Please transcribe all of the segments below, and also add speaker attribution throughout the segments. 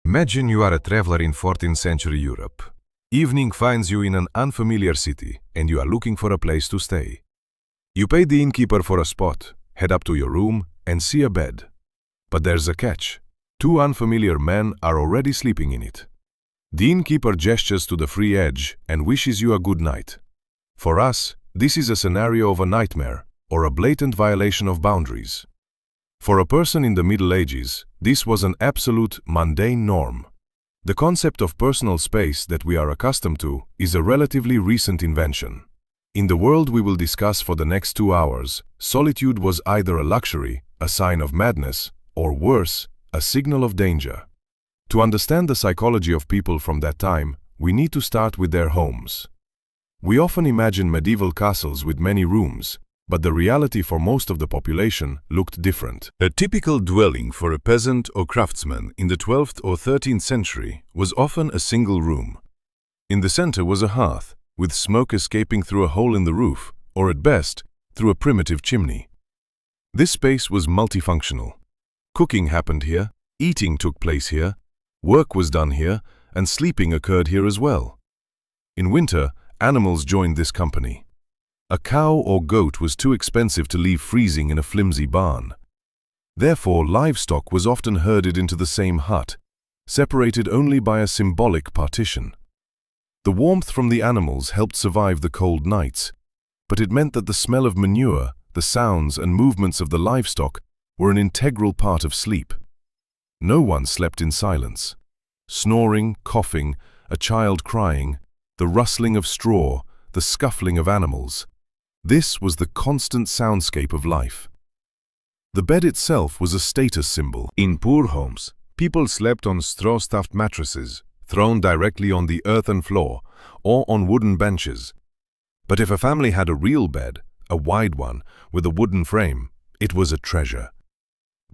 Speaker 1: Imagine you are a traveler in 14th century Europe. Evening finds you in an unfamiliar city, and you are looking for a place to stay. You pay the innkeeper for a spot, head up to your room, and see a bed. But there's a catch. Two unfamiliar men are already sleeping in it. The innkeeper gestures to the free edge and wishes you a good night. For us, this is a scenario of a nightmare, or a blatant violation of boundaries. For a person in the Middle Ages, this was an absolute mundane norm. The concept of personal space that we are accustomed to is a relatively recent invention. In the world we will discuss for the next 2 hours, solitude was either a luxury, a sign of madness, or worse, a signal of danger. To understand the psychology of people from that time, we need to start with their homes. We often imagine medieval castles with many rooms, but the reality for most of the population looked different.
Speaker 2: A typical dwelling for a peasant or craftsman in the 12th or 13th century was often a single room. In the center was a hearth, with smoke escaping through a hole in the roof, or at best, through a primitive chimney. This space was multifunctional. Cooking happened here, eating took place here, work was done here, and sleeping occurred here as well. In winter, animals joined this company. A cow or goat was too expensive to leave freezing in a flimsy barn. Therefore, livestock was often herded into the same hut, separated only by a symbolic partition. The warmth from the animals helped survive the cold nights, but it meant that the smell of manure, the sounds and movements of the livestock were an integral part of sleep. No one slept in silence. Snoring, coughing, a child crying, the rustling of straw, the scuffling of animals. This was the constant soundscape of life. The bed itself was a status symbol. In poor homes, people slept on straw-stuffed mattresses, thrown directly on the earthen floor, or on wooden benches. But if a family had a real bed, a wide one, with a wooden frame, it was a treasure.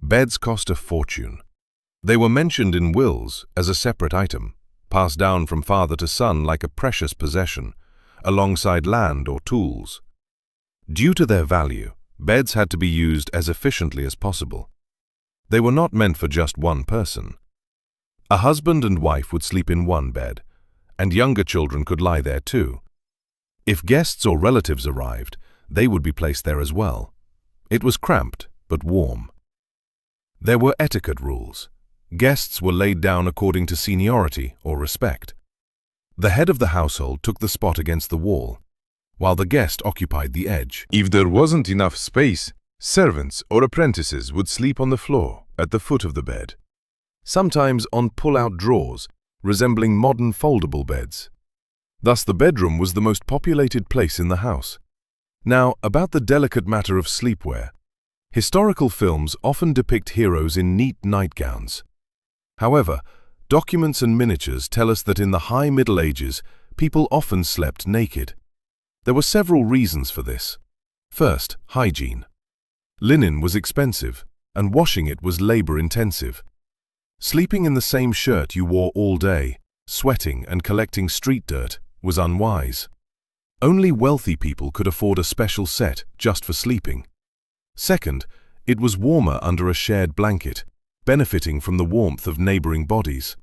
Speaker 2: Beds cost a fortune. They were mentioned in wills as a separate item, passed down from father to son like a precious possession, alongside land or tools. Due to their value, beds had to be used as efficiently as possible. They were not meant for just one person. A husband and wife would sleep in one bed, and younger children could lie there too. If guests or relatives arrived, they would be placed there as well. It was cramped, but warm. There were etiquette rules. Guests were laid down according to seniority or respect. The head of the household took the spot against the wall, while the guest occupied the edge. If there wasn't enough space, servants or apprentices would sleep on the floor at the foot of the bed, sometimes on pull-out drawers, resembling modern foldable beds. Thus the bedroom was the most populated place in the house. Now, about the delicate matter of sleepwear. Historical films often depict heroes in neat nightgowns. However, documents and miniatures tell us that in the High Middle Ages, people often slept naked. There were several reasons for this. First, hygiene. Linen was expensive, and washing it was labor-intensive. Sleeping in the same shirt you wore all day, sweating and collecting street dirt, was unwise. Only wealthy people could afford a special set just for sleeping. Second, it was warmer under a shared blanket, benefiting from the warmth of neighboring bodies.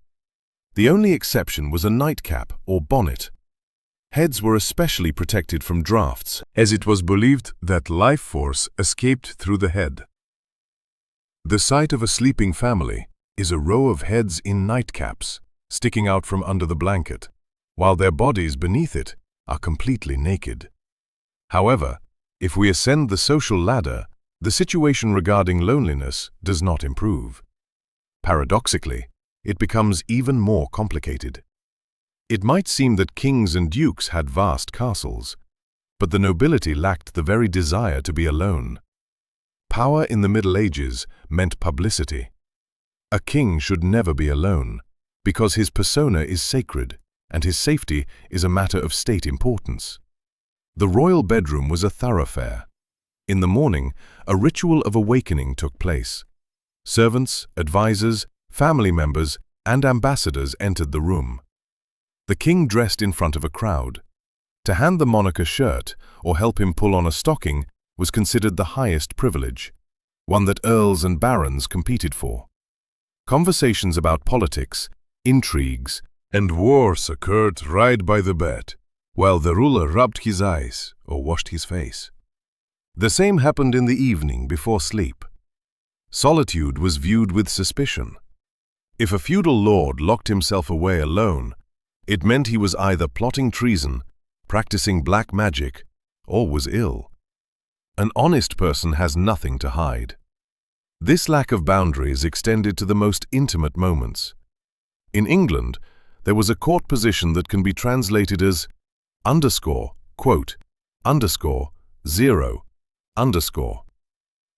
Speaker 2: The only exception was a nightcap or bonnet. Heads were especially protected from drafts, as it was believed that life force escaped through the head. The sight of a sleeping family is a row of heads in nightcaps, sticking out from under the blanket, while their bodies beneath it are completely naked. However, if we ascend the social ladder, the situation regarding loneliness does not improve. Paradoxically, it becomes even more complicated. It might seem that kings and dukes had vast castles, but the nobility lacked the very desire to be alone. Power in the Middle Ages meant publicity. A king should never be alone, because his persona is sacred, and his safety is a matter of state importance. The royal bedroom was a thoroughfare. In the morning, a ritual of awakening took place. Servants, advisors, family members, and ambassadors entered the room. The king dressed in front of a crowd. To hand the monarch a shirt or help him pull on a stocking was considered the highest privilege, one that earls and barons competed for. Conversations about politics, intrigues, and wars occurred right by the bed, while the ruler rubbed his eyes or washed his face. The same happened in the evening before sleep. Solitude was viewed with suspicion. If a feudal lord locked himself away alone, it meant he was either plotting treason, practicing black magic, or was ill. An honest person has nothing to hide. This lack of boundaries extended to the most intimate moments. In England, there was a court position that can be translated as quote, _0, _.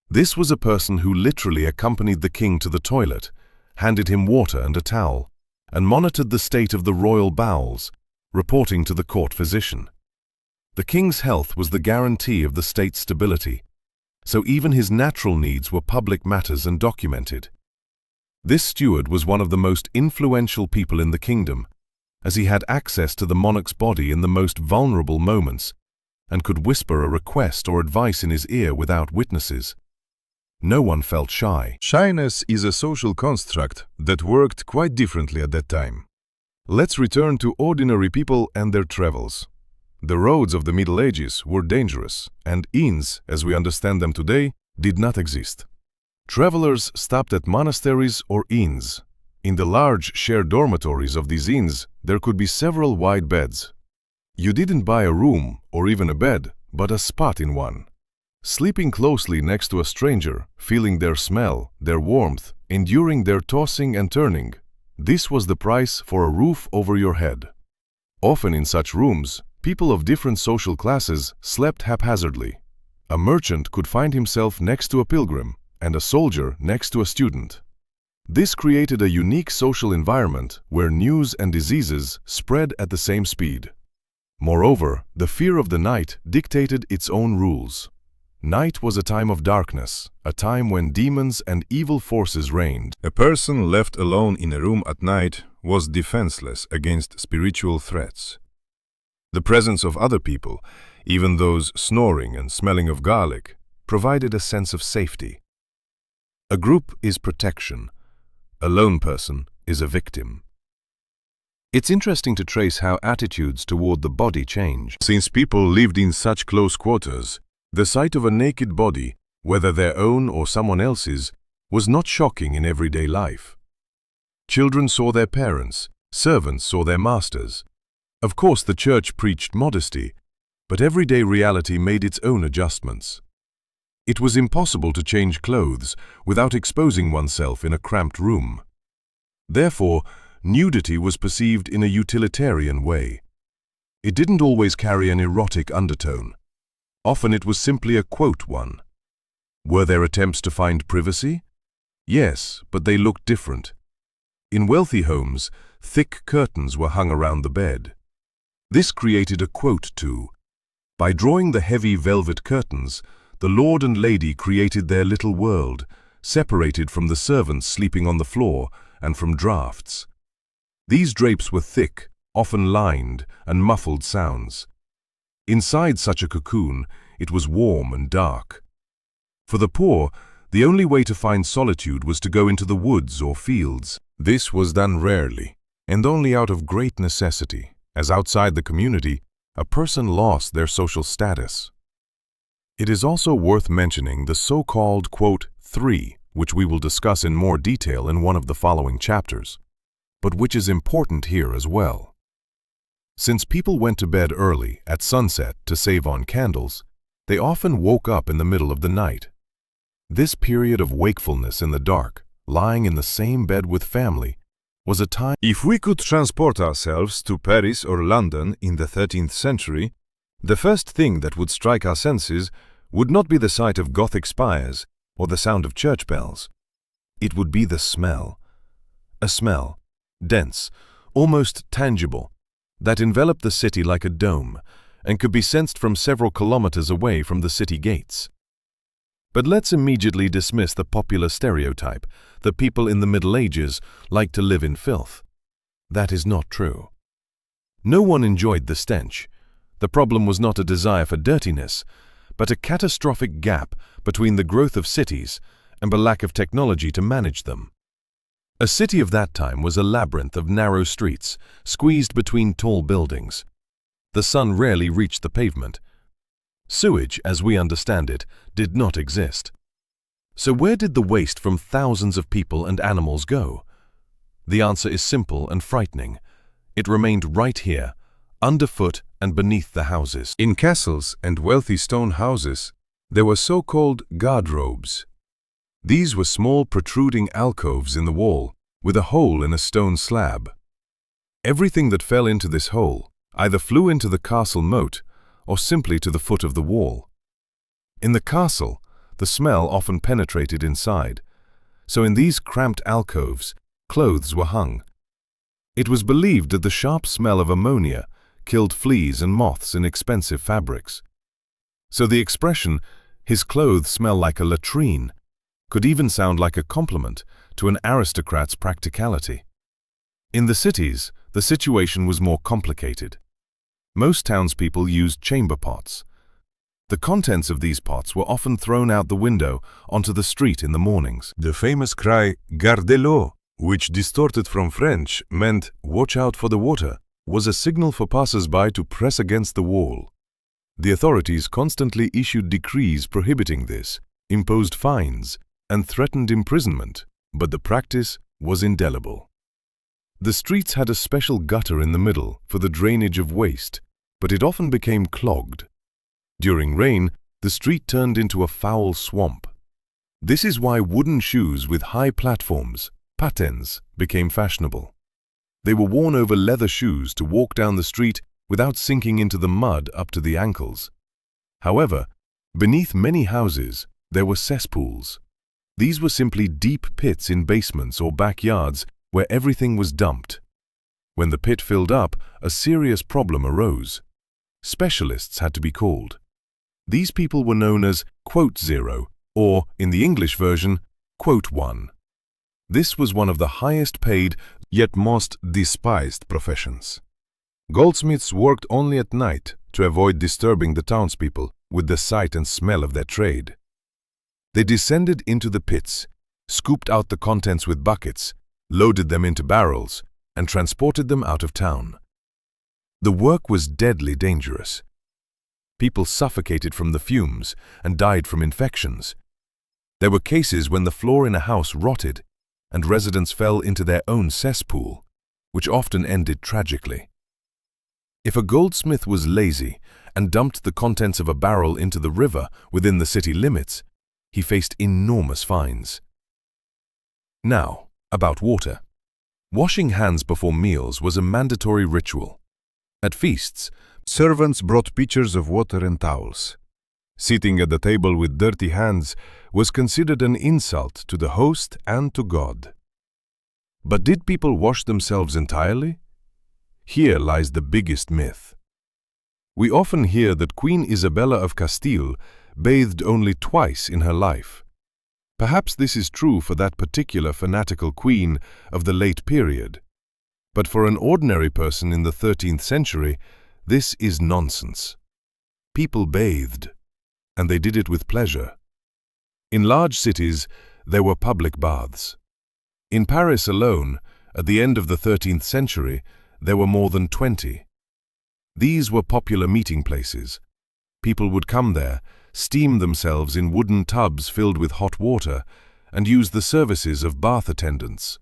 Speaker 2: This was a person who literally accompanied the king to the toilet, handed him water and a towel, and monitored the state of the royal bowels, reporting to the court physician. The king's health was the guarantee of the state's stability, so even his natural needs were public matters and documented. This steward was one of the most influential people in the kingdom, as he had access to the monarch's body in the most vulnerable moments and could whisper a request or advice in his ear without witnesses. No one felt shy. Shyness is a social construct that worked quite differently at that time. Let's return to ordinary people and their travels. The roads of the Middle Ages were dangerous, and inns, as we understand them today, did not exist. Travelers stopped at monasteries or inns. In the large shared dormitories of these inns, there could be several wide beds. You didn't buy a room or even a bed, but a spot in one. Sleeping closely next to a stranger, feeling their smell, their warmth, enduring their tossing and turning, this was the price for a roof over your head. Often in such rooms, people of different social classes slept haphazardly. A merchant could find himself next to a pilgrim, and a soldier next to a student. This created a unique social environment where news and diseases spread at the same speed. Moreover, the fear of the night dictated its own rules. Night was a time of darkness, a time when demons and evil forces reigned.
Speaker 3: A person left alone in a room at night was defenseless against spiritual threats. The presence of other people, even those snoring and smelling of garlic, provided a sense of safety. A group is protection. A lone person is a victim. It's interesting to trace how attitudes toward the body change. Since people lived in such close quarters, the sight of a naked body, whether their own or someone else's, was not shocking in everyday life. Children saw their parents, servants saw their masters. Of course, the church preached modesty, but everyday reality made its own adjustments. It was impossible to change clothes without exposing oneself in a cramped room. Therefore, nudity was perceived in a utilitarian way. It didn't always carry an erotic undertone. Often it was simply a quote one. Were there attempts to find privacy? Yes, but they looked different. In wealthy homes, thick curtains were hung around the bed. This created a quote too. By drawing the heavy velvet curtains, the lord and lady created their little world, separated from the servants sleeping on the floor and from drafts. These drapes were thick, often lined, and muffled sounds. Inside such a cocoon, it was warm and dark. For the poor, the only way to find solitude was to go into the woods or fields. This was done rarely, and only out of great necessity, as outside the community, a person lost their social status. It is also worth mentioning the so-called, quote, three, which we will discuss in more detail in one of the following chapters, but which is important here as well. Since people went to bed early, at sunset, to save on candles, they often woke up in the middle of the night. This period of wakefulness in the dark, lying in the same bed with family, was a time. If we could transport ourselves to Paris or London in the 13th century, the first thing that would strike our senses would not be the sight of Gothic spires or the sound of church bells. It would be the smell. A smell, dense, almost tangible, that enveloped the city like a dome and could be sensed from several kilometers away from the city gates. But let's immediately dismiss the popular stereotype that people in the Middle Ages liked to live in filth. That is not true. No one enjoyed the stench. The problem was not a desire for dirtiness, but a catastrophic gap between the growth of cities and the lack of technology to manage them.
Speaker 1: A city of that time was a labyrinth of narrow streets, squeezed between tall buildings. The sun rarely reached the pavement. Sewage, as we understand it, did not exist. So where did the waste from thousands of people and animals go? The answer is simple and frightening. It remained right here, underfoot and beneath the houses.
Speaker 3: In castles and wealthy stone houses, there were so-called guardrobes. These were small protruding alcoves in the wall, with a hole in a stone slab. Everything that fell into this hole either flew into the castle moat or simply to the foot of the wall. In the castle, the smell often penetrated inside, so in these cramped alcoves, clothes were hung. It was believed that the sharp smell of ammonia killed fleas and moths in expensive fabrics. So the expression, "his clothes smell like a latrine," could even sound like a compliment to an aristocrat's practicality. In the cities, the situation was more complicated. Most townspeople used chamber pots. The contents of these pots were often thrown out the window onto the street in the mornings.
Speaker 2: The famous cry, "Garde l'eau," which distorted from French meant "watch out for the water," was a signal for passers-by to press against the wall. The authorities constantly issued decrees prohibiting this, imposed fines, and threatened imprisonment, but the practice was indelible. The streets had a special gutter in the middle for the drainage of waste, but it often became clogged. During rain, the street turned into a foul swamp. This is why wooden shoes with high platforms, patins, became fashionable. They were worn over leather shoes to walk down the street without sinking into the mud up to the ankles. However, beneath many houses, there were cesspools. These were simply deep pits in basements or backyards where everything was dumped. When the pit filled up, a serious problem arose. Specialists had to be called. These people were known as "zero," or, in the English version, "1." This was one of the highest paid, yet most despised professions. Goldsmiths worked only at night to avoid disturbing the townspeople with the sight and smell of their trade. They descended into the pits, scooped out the contents with buckets, loaded them into barrels, and transported them out of town. The work was deadly dangerous. People suffocated from the fumes and died from infections. There were cases when the floor in a house rotted and residents fell into their own cesspool, which often ended tragically. If a goldsmith was lazy and dumped the contents of a barrel into the river within the city limits, he faced enormous fines. Now, about water. Washing hands before meals was a mandatory ritual. At feasts, servants brought pitchers of water and towels. Sitting at the table with dirty hands was considered an insult to the host and to God. But did people wash themselves entirely? Here lies the biggest myth. We often hear that Queen Isabella of Castile bathed only twice in her life. Perhaps this is true for that particular fanatical queen of the late period. But for an ordinary person in the 13th century, this is nonsense. People bathed, and they did it with pleasure. In large cities, there were public baths. In Paris alone, at the end of the 13th century, there were more than 20. These were popular meeting places. People would come there, steam themselves in wooden tubs filled with hot water, and use the services of bath attendants.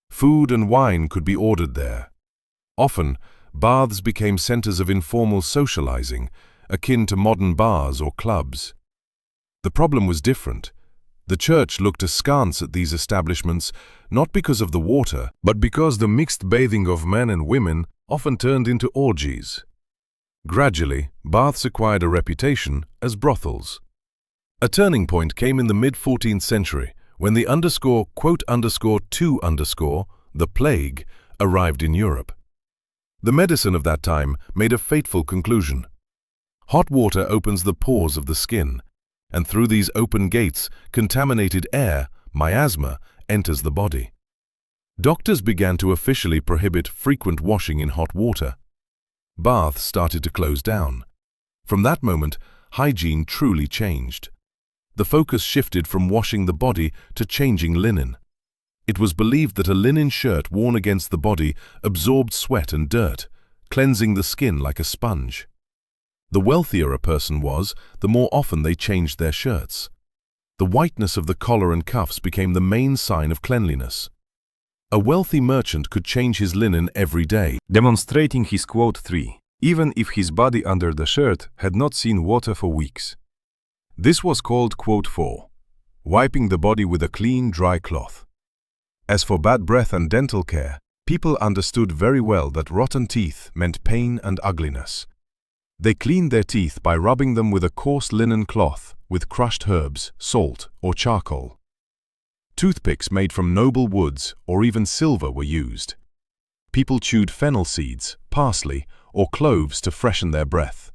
Speaker 2: Food and wine could be ordered there. Often, baths became centers of informal socializing, akin to modern bars or clubs. The problem was different. The church looked askance at these establishments not because of the water, but because the mixed bathing of men and women often turned into orgies. Gradually, baths acquired a reputation as brothels. A turning point came in the mid-14th century when the the plague, arrived in Europe. The medicine of that time made a fateful conclusion. Hot water opens the pores of the skin, and through these open gates, contaminated air, miasma, enters the body. Doctors began to officially prohibit frequent washing in hot water. Baths started to close down. From that moment, hygiene truly changed. The focus shifted from washing the body to changing linen.
Speaker 1: It was believed that a linen shirt worn against the body absorbed sweat and dirt, cleansing the skin like a sponge. The wealthier a person was, the more often they changed their shirts. The whiteness of the collar and cuffs became the main sign of cleanliness. A wealthy merchant could change his linen every day,
Speaker 3: demonstrating his quote 3, even if his body under the shirt had not seen water for weeks. This was called quote 4, wiping the body with a clean, dry cloth. As for bad breath and dental care, people understood very well that rotten teeth meant pain and ugliness. They cleaned their teeth by rubbing them with a coarse linen cloth with crushed herbs, salt, or charcoal. Toothpicks made from noble woods or even silver were used. People chewed fennel seeds, parsley, or cloves to freshen their breath.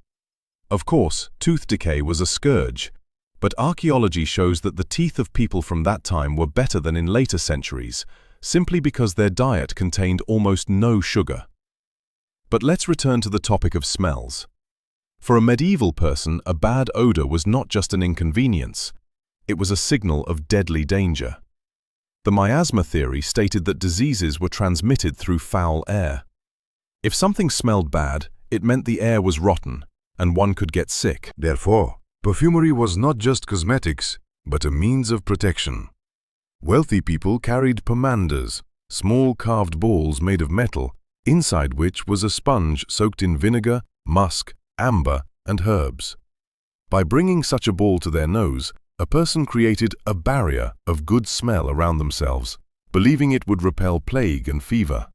Speaker 3: Of course, tooth decay was a scourge, but archaeology shows that the teeth of people from that time were better than in later centuries, simply because their diet contained almost no sugar. But let's return to the topic of smells. For a medieval person, a bad odor was not just an inconvenience, it was a signal of deadly danger. The miasma theory stated that diseases were transmitted through foul air. If something smelled bad, it meant the air was rotten, and one could get sick.
Speaker 2: Therefore, perfumery was not just cosmetics, but a means of protection. Wealthy people carried pomanders, small carved balls made of metal, inside which was a sponge soaked in vinegar, musk, amber, and herbs. By bringing such a ball to their nose, a person created a barrier of good smell around themselves, believing it would repel plague and fever.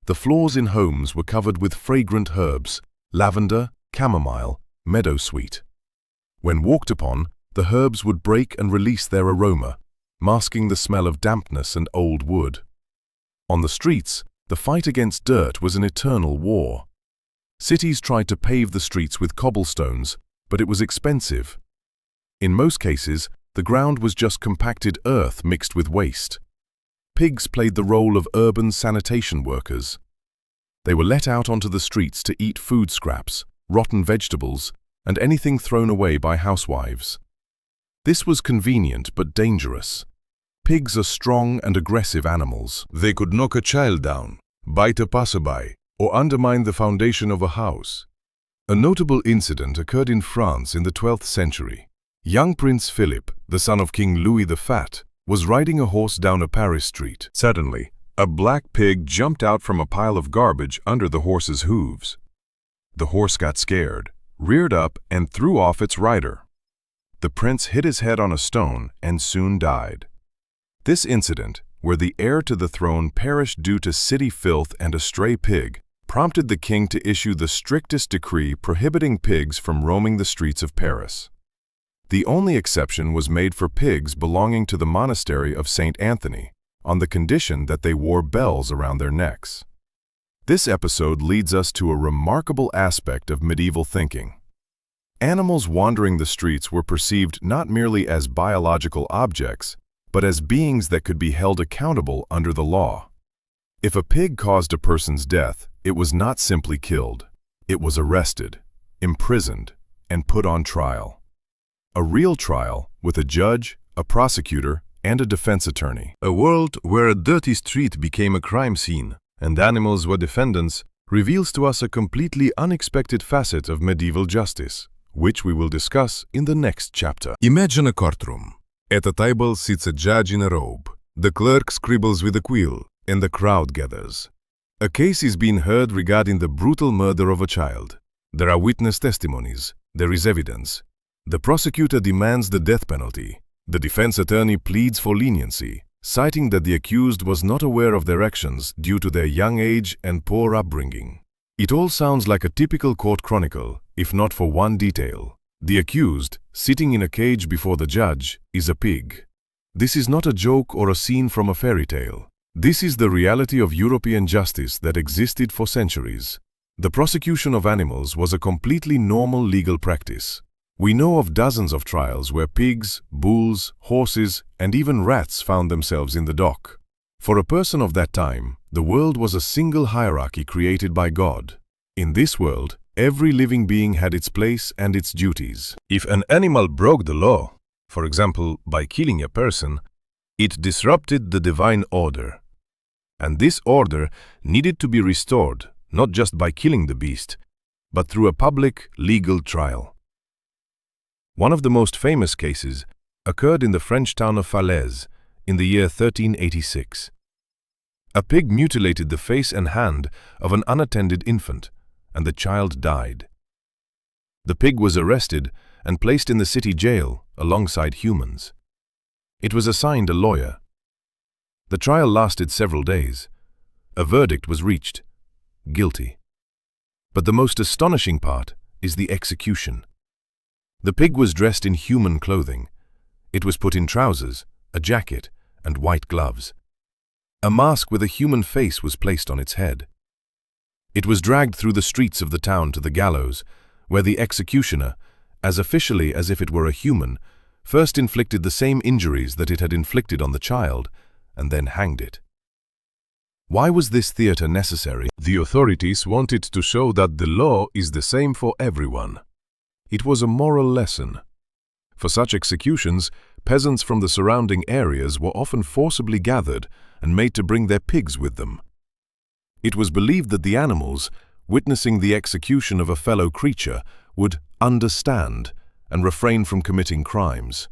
Speaker 2: The floors in homes were covered with fragrant herbs, lavender, chamomile, meadowsweet. When walked upon, the herbs would break and release their aroma, masking the smell of dampness and old wood. On the streets, the fight against dirt was an eternal war. Cities tried to pave the streets with cobblestones, but it was expensive. In most cases, the ground was just compacted earth mixed with waste. Pigs played the role of urban sanitation workers. They were let out onto the streets to eat food scraps, rotten vegetables, and anything thrown away by housewives. This was convenient but dangerous. Pigs are strong and aggressive animals. They could knock a child down, bite a passerby, or undermine the foundation of a house. A notable incident occurred in France in the 12th century. Young Prince Philip, the son of King Louis the Fat, was riding a horse down a Paris street.
Speaker 3: Suddenly, a black pig jumped out from a pile of garbage under the horse's hooves. The horse got scared, reared up, and threw off its rider. The prince hit his head on a stone and soon died. This incident, where the heir to the throne perished due to city filth and a stray pig, prompted the king to issue the strictest decree prohibiting pigs from roaming the streets of Paris. The only exception was made for pigs belonging to the monastery of St. Anthony, on the condition that they wore bells around their necks. This episode leads us to a remarkable aspect of medieval thinking. Animals wandering the streets were perceived not merely as biological objects, but as beings that could be held accountable under the law. If a pig caused a person's death, it was not simply killed. It was arrested, imprisoned, and put on trial. A real trial with a judge, a prosecutor, and a defense attorney.
Speaker 2: A world where a dirty street became a crime scene and animals were defendants reveals to us a completely unexpected facet of medieval justice, which we will discuss in the next chapter. Imagine a courtroom. At a table sits a judge in a robe. The clerk scribbles with a quill, and the crowd gathers. A case is being heard regarding the brutal murder of a child. There are witness testimonies. There is evidence. The prosecutor demands the death penalty. The defense attorney pleads for leniency, citing that the accused was not aware of their actions due to their young age and poor upbringing. It all sounds like a typical court chronicle, if not for one detail. The accused, sitting in a cage before the judge, is a pig. This is not a joke or a scene from a fairy tale. This is the reality of European justice that existed for centuries. The prosecution of animals was a completely normal legal practice. We know of dozens of trials where pigs, bulls, horses, and even rats found themselves in the dock. For a person of that time, the world was a single hierarchy created by God. In this world, every living being had its place and its duties.
Speaker 3: If an animal broke the law, for example, by killing a person, It disrupted the divine order. And this order needed to be restored, not just by killing the beast, but through a public, legal trial. One of the most famous cases occurred in the French town of Falaise in the year 1386. A pig mutilated the face and hand of an unattended infant, and the child died. The pig was arrested and placed in the city jail alongside humans. It was assigned a lawyer. The trial lasted several days. A verdict was reached: guilty. But the most astonishing part is the execution. The pig was dressed in human clothing. It was put in trousers, a jacket, and white gloves. A mask with a human face was placed on its head. It was dragged through the streets of the town to the gallows, where the executioner, as officially as if it were a human, first inflicted the same injuries that it had inflicted on the child, and then hanged it. Why was this theater necessary?
Speaker 2: The authorities wanted to show that the law is the same for everyone. It was a moral lesson. For such executions, peasants from the surrounding areas were often forcibly gathered and made to bring their pigs with them. It was believed that the animals, witnessing the execution of a fellow creature, would understand and refrain from committing crimes.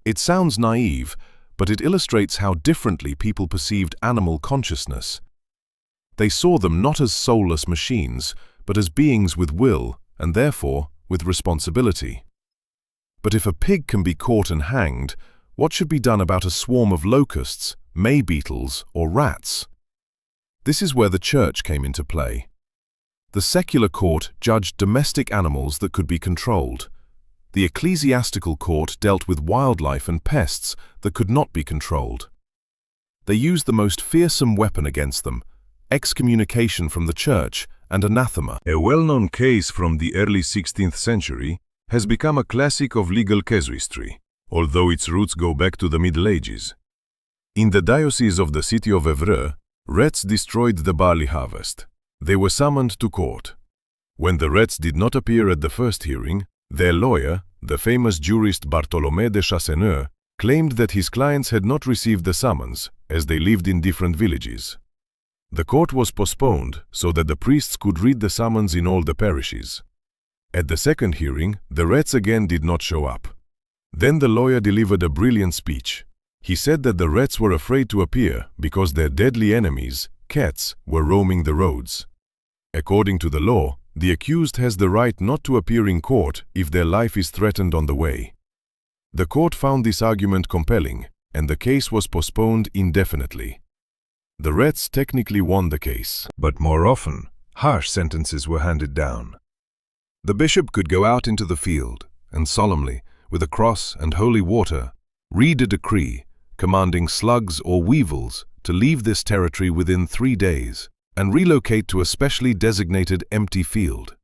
Speaker 2: It sounds naive, but it illustrates how differently people perceived animal consciousness. They saw them not as soulless machines, but as beings with will and therefore with responsibility. But if a pig can be caught and hanged, what should be done about a swarm of locusts, may beetles, or rats? This is where the church came into play. The secular court judged domestic animals that could be controlled. The ecclesiastical court dealt with wildlife and pests that could not be controlled. They used the most fearsome weapon against them: excommunication from the church and anathema.
Speaker 3: A well-known case from the early 16th century has become a classic of legal casuistry, although its roots go back to the Middle Ages. In the diocese of the city of Evreux, rats destroyed the barley harvest. They were summoned to court. When the rats did not appear at the first hearing, their lawyer, the famous jurist Bartholomé de Chasseneux, claimed that his clients had not received the summons, as they lived in different villages. The court was postponed so that the priests could read the summons in all the parishes. At the second hearing, the rats again did not show up. Then the lawyer delivered a brilliant speech. He said that the rats were afraid to appear because their deadly enemies, cats, were roaming the roads. According to the law, the accused has the right not to appear in court if their life is threatened on the way. The court found this argument compelling, and the case was postponed indefinitely. The rats technically won the case, but more often, harsh sentences were handed down. The bishop could go out into the field and solemnly, with a cross and holy water, read a decree commanding slugs or weevils to leave this territory within 3 days and relocate to a specially designated empty field.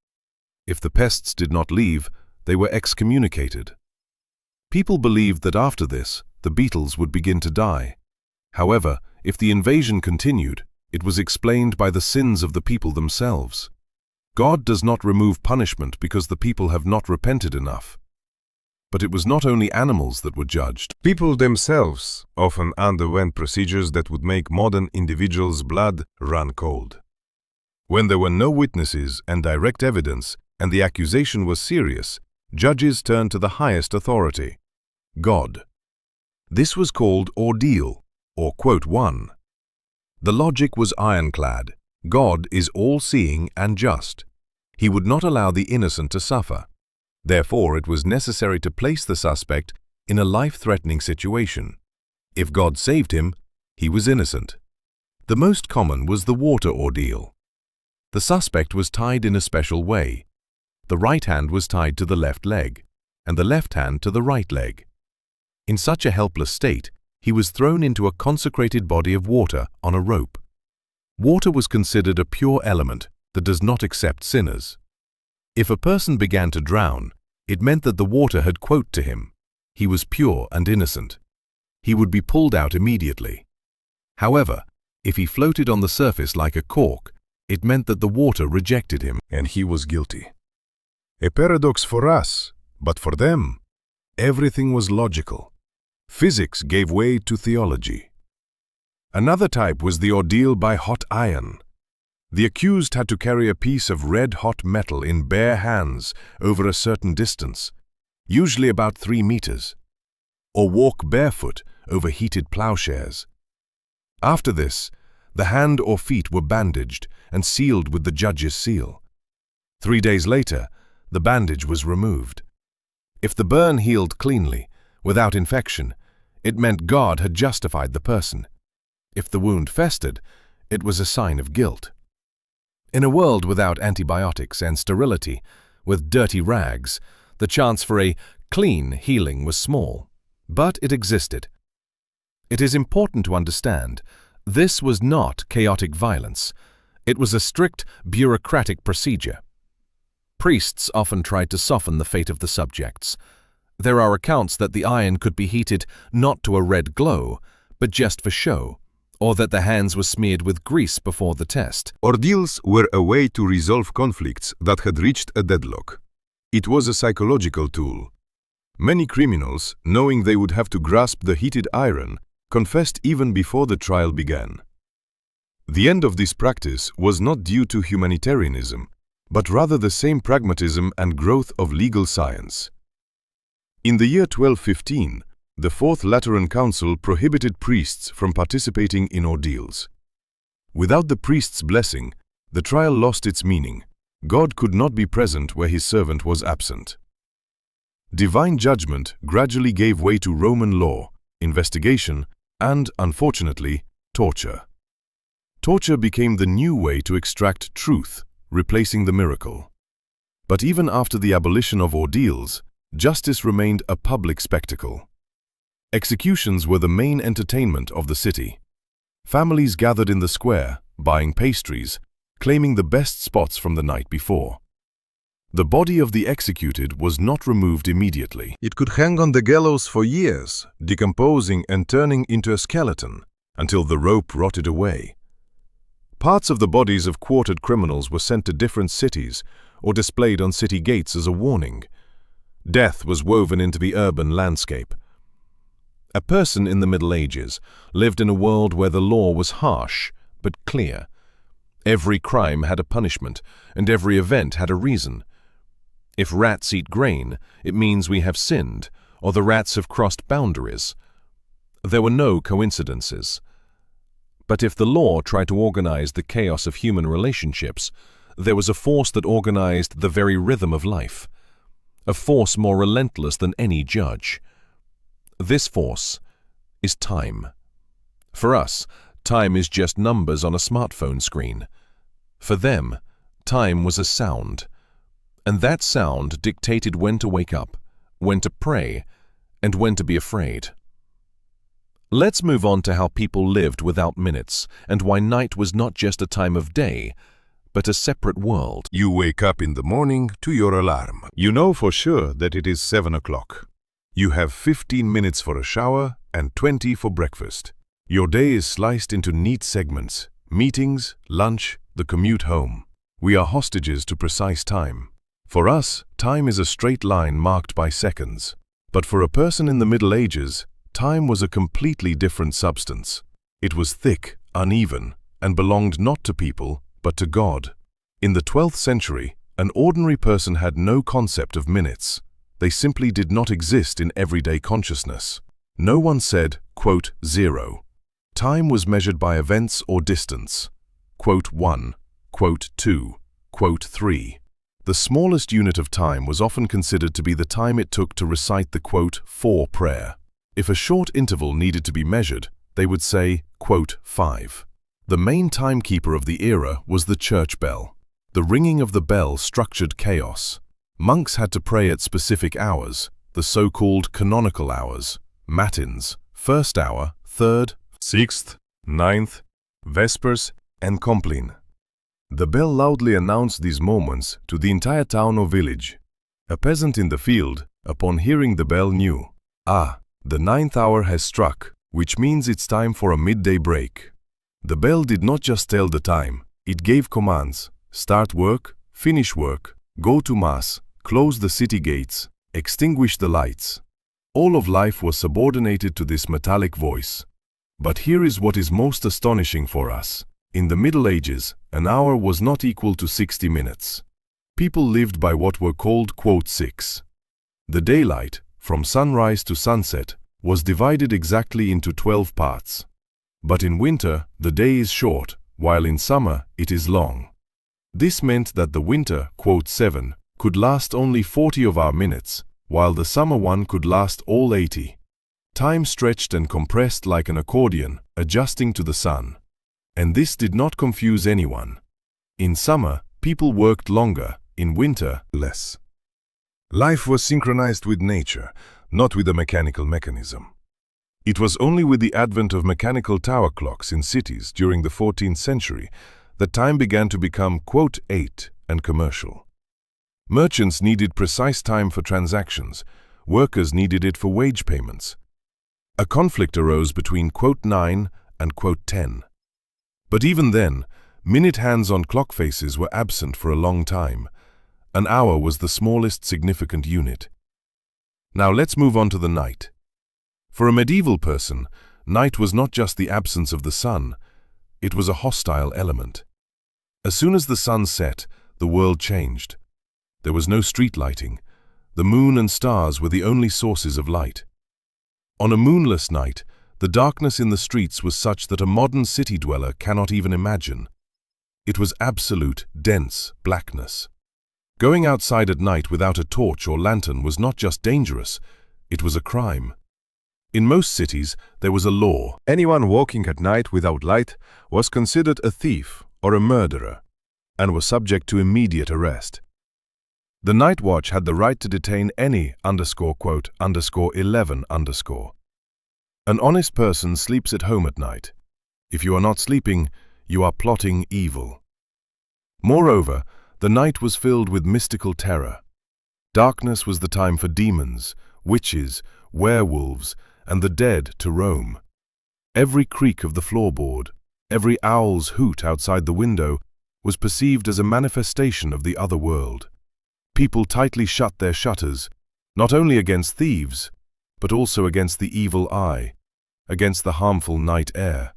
Speaker 3: If the pests did not leave, they were excommunicated. People believed that after this, the beetles would begin to die. However, if the invasion continued, it was explained by the sins of the people themselves. God does not remove punishment because the people have not repented enough. But it was not only animals that were judged.
Speaker 2: People themselves often underwent procedures that would make modern individuals' blood run cold.
Speaker 3: When there were no witnesses and direct evidence, and the accusation was serious, judges turned to the highest authority: God. This was called ordeal, or quote 1. The logic was ironclad. God is all-seeing and just. He would not allow the innocent to suffer. Therefore, it was necessary to place the suspect in a life-threatening situation. If God saved him, he was innocent. The most common was the water ordeal. The suspect was tied in a special way. The right hand was tied to the left leg, and the left hand to the right leg. In such a helpless state, he was thrown into a consecrated body of water on a rope. Water was considered a pure element that does not accept sinners. If a person began to drown, it meant that the water had quote to him. He was pure and innocent. He would be pulled out immediately. However, if he floated on the surface like a cork, it meant that the water rejected him and he was guilty. A paradox for us, but for them, everything was logical.
Speaker 1: Physics gave way to theology. Another type was the ordeal by hot iron. The accused had to carry a piece of red-hot metal in bare hands over a certain distance, usually about 3 meters, or walk barefoot over heated plowshares. After this, the hand or feet were bandaged and sealed with the judge's seal. 3 days later, the bandage was removed. If the burn healed cleanly, without infection, it meant God had justified the person. If the wound festered, it was a sign of guilt. In a world without antibiotics and sterility, with dirty rags, the chance for a clean healing was small, but it existed. It is important to understand, this was not chaotic violence. It was a strict bureaucratic procedure. Priests often tried to soften the fate of the subjects. There are accounts that the iron could be heated not to a red glow, but just for show, or that the hands were smeared with grease before the test.
Speaker 3: Ordeals were a way to resolve conflicts that had reached a deadlock. It was a psychological tool. Many criminals, knowing they would have to grasp the heated iron, confessed even before the trial began. The end of this practice was not due to humanitarianism, but rather the same pragmatism and growth of legal science. In the year 1215, the Fourth Lateran Council prohibited priests from participating in ordeals. Without the priest's blessing, the trial lost its meaning. God could not be present where his servant was absent. Divine judgment gradually gave way to Roman law, investigation, and, unfortunately, torture. Torture became the new way to extract truth, replacing the miracle. But even after the abolition of ordeals, justice remained a public spectacle. Executions were the main entertainment of the city. Families gathered in the square, buying pastries, claiming the best spots from the night before. The body of the executed was not removed immediately. It could hang on the gallows for years, decomposing and turning into a skeleton, until the rope rotted away. Parts of the bodies of quartered criminals were sent to different cities or displayed on city gates as a warning. Death was woven into the urban landscape. A person in the Middle Ages lived in a world where the law was harsh but clear. Every crime had a punishment, and every event had a reason. If rats eat grain, it means we have sinned, or the rats have crossed boundaries. There were no coincidences. But if the law tried to organize the chaos of human relationships, there was a force that organized the very rhythm of life, a force more relentless than any judge. This force is time. For us, time is just numbers on a smartphone screen. For them, time was a sound, and that sound dictated when to wake up, when to pray, and when to be afraid. Let's move on to how people lived without minutes, and why night was not just a time of day, but a separate world.
Speaker 2: You wake up in the morning to your alarm. You know for sure that it is 7 o'clock. You have 15 minutes for a shower and 20 for breakfast. Your day is sliced into neat segments: meetings, lunch, the commute home. We are hostages to precise time. For us, time is a straight line marked by seconds. But for a person in the Middle Ages, time was a completely different substance. It was thick, uneven, and belonged not to people, but to God. In the 12th century, an ordinary person had no concept of minutes. They simply did not exist in everyday consciousness. No one said, quote, 0. Time was measured by events or distance. Quote 1, quote 2, quote 3. The smallest unit of time was often considered to be the time it took to recite the quote 4 prayer. If a short interval needed to be measured, they would say, quote 5. The main timekeeper of the era was the church bell. The ringing of the bell structured chaos. Monks had to pray at specific hours, the so-called canonical hours, matins, first hour, third, sixth, ninth, vespers, and compline. The bell loudly announced these moments to the entire town or village. A peasant in the field, upon hearing the bell, knew, the 9th hour has struck, which means it's time for a midday break. The bell did not just tell the time, it gave commands: start work, finish work, go to mass, close the city gates, extinguish the lights. All of life was subordinated to this metallic voice. But here is what is most astonishing for us. In the Middle Ages, an hour was not equal to 60 minutes. People lived by what were called quote six. The daylight, from sunrise to sunset, was divided exactly into 12 parts. But in winter, the day is short, while in summer, it is long. This meant that the winter, quote 7, could last only 40 of our minutes, while the summer one could last all 80. Time stretched and compressed like an accordion, adjusting to the sun. And this did not confuse anyone. In summer, people worked longer, in winter, less.
Speaker 3: Life was synchronized with nature, not with a mechanical mechanism. It was only with the advent of mechanical tower clocks in cities during the 14th century that time began to become quote 8 and commercial. Merchants needed precise time for transactions, workers needed it for wage payments. A conflict arose between quote 9 and quote 10. But even then, minute hands on clock faces were absent for a long time. An hour was the smallest significant unit. Now let's move on to the night. For a medieval person, night was not just the absence of the sun, it was a hostile element. As soon as the sun set, the world changed. There was no street lighting. The moon and stars were the only sources of light. On a moonless night, the darkness in the streets was such that a modern city dweller cannot even imagine. It was absolute, dense blackness. Going outside at night without a torch or lantern was not just dangerous, it was a crime. In most cities, there was a law.
Speaker 2: Anyone walking at night without light was considered a thief or a murderer, and was subject to immediate arrest. The night watch had the right to detain any _quote _11 _. An honest person sleeps at home at night. If you are not sleeping, you are plotting evil. Moreover, the night was filled with mystical terror. Darkness was the time for demons, witches, werewolves, and the dead to roam. Every creak of the floorboard, every owl's hoot outside the window was perceived as a manifestation of the other world. People tightly shut their shutters, not only against thieves, but also against the evil eye, against the harmful night air.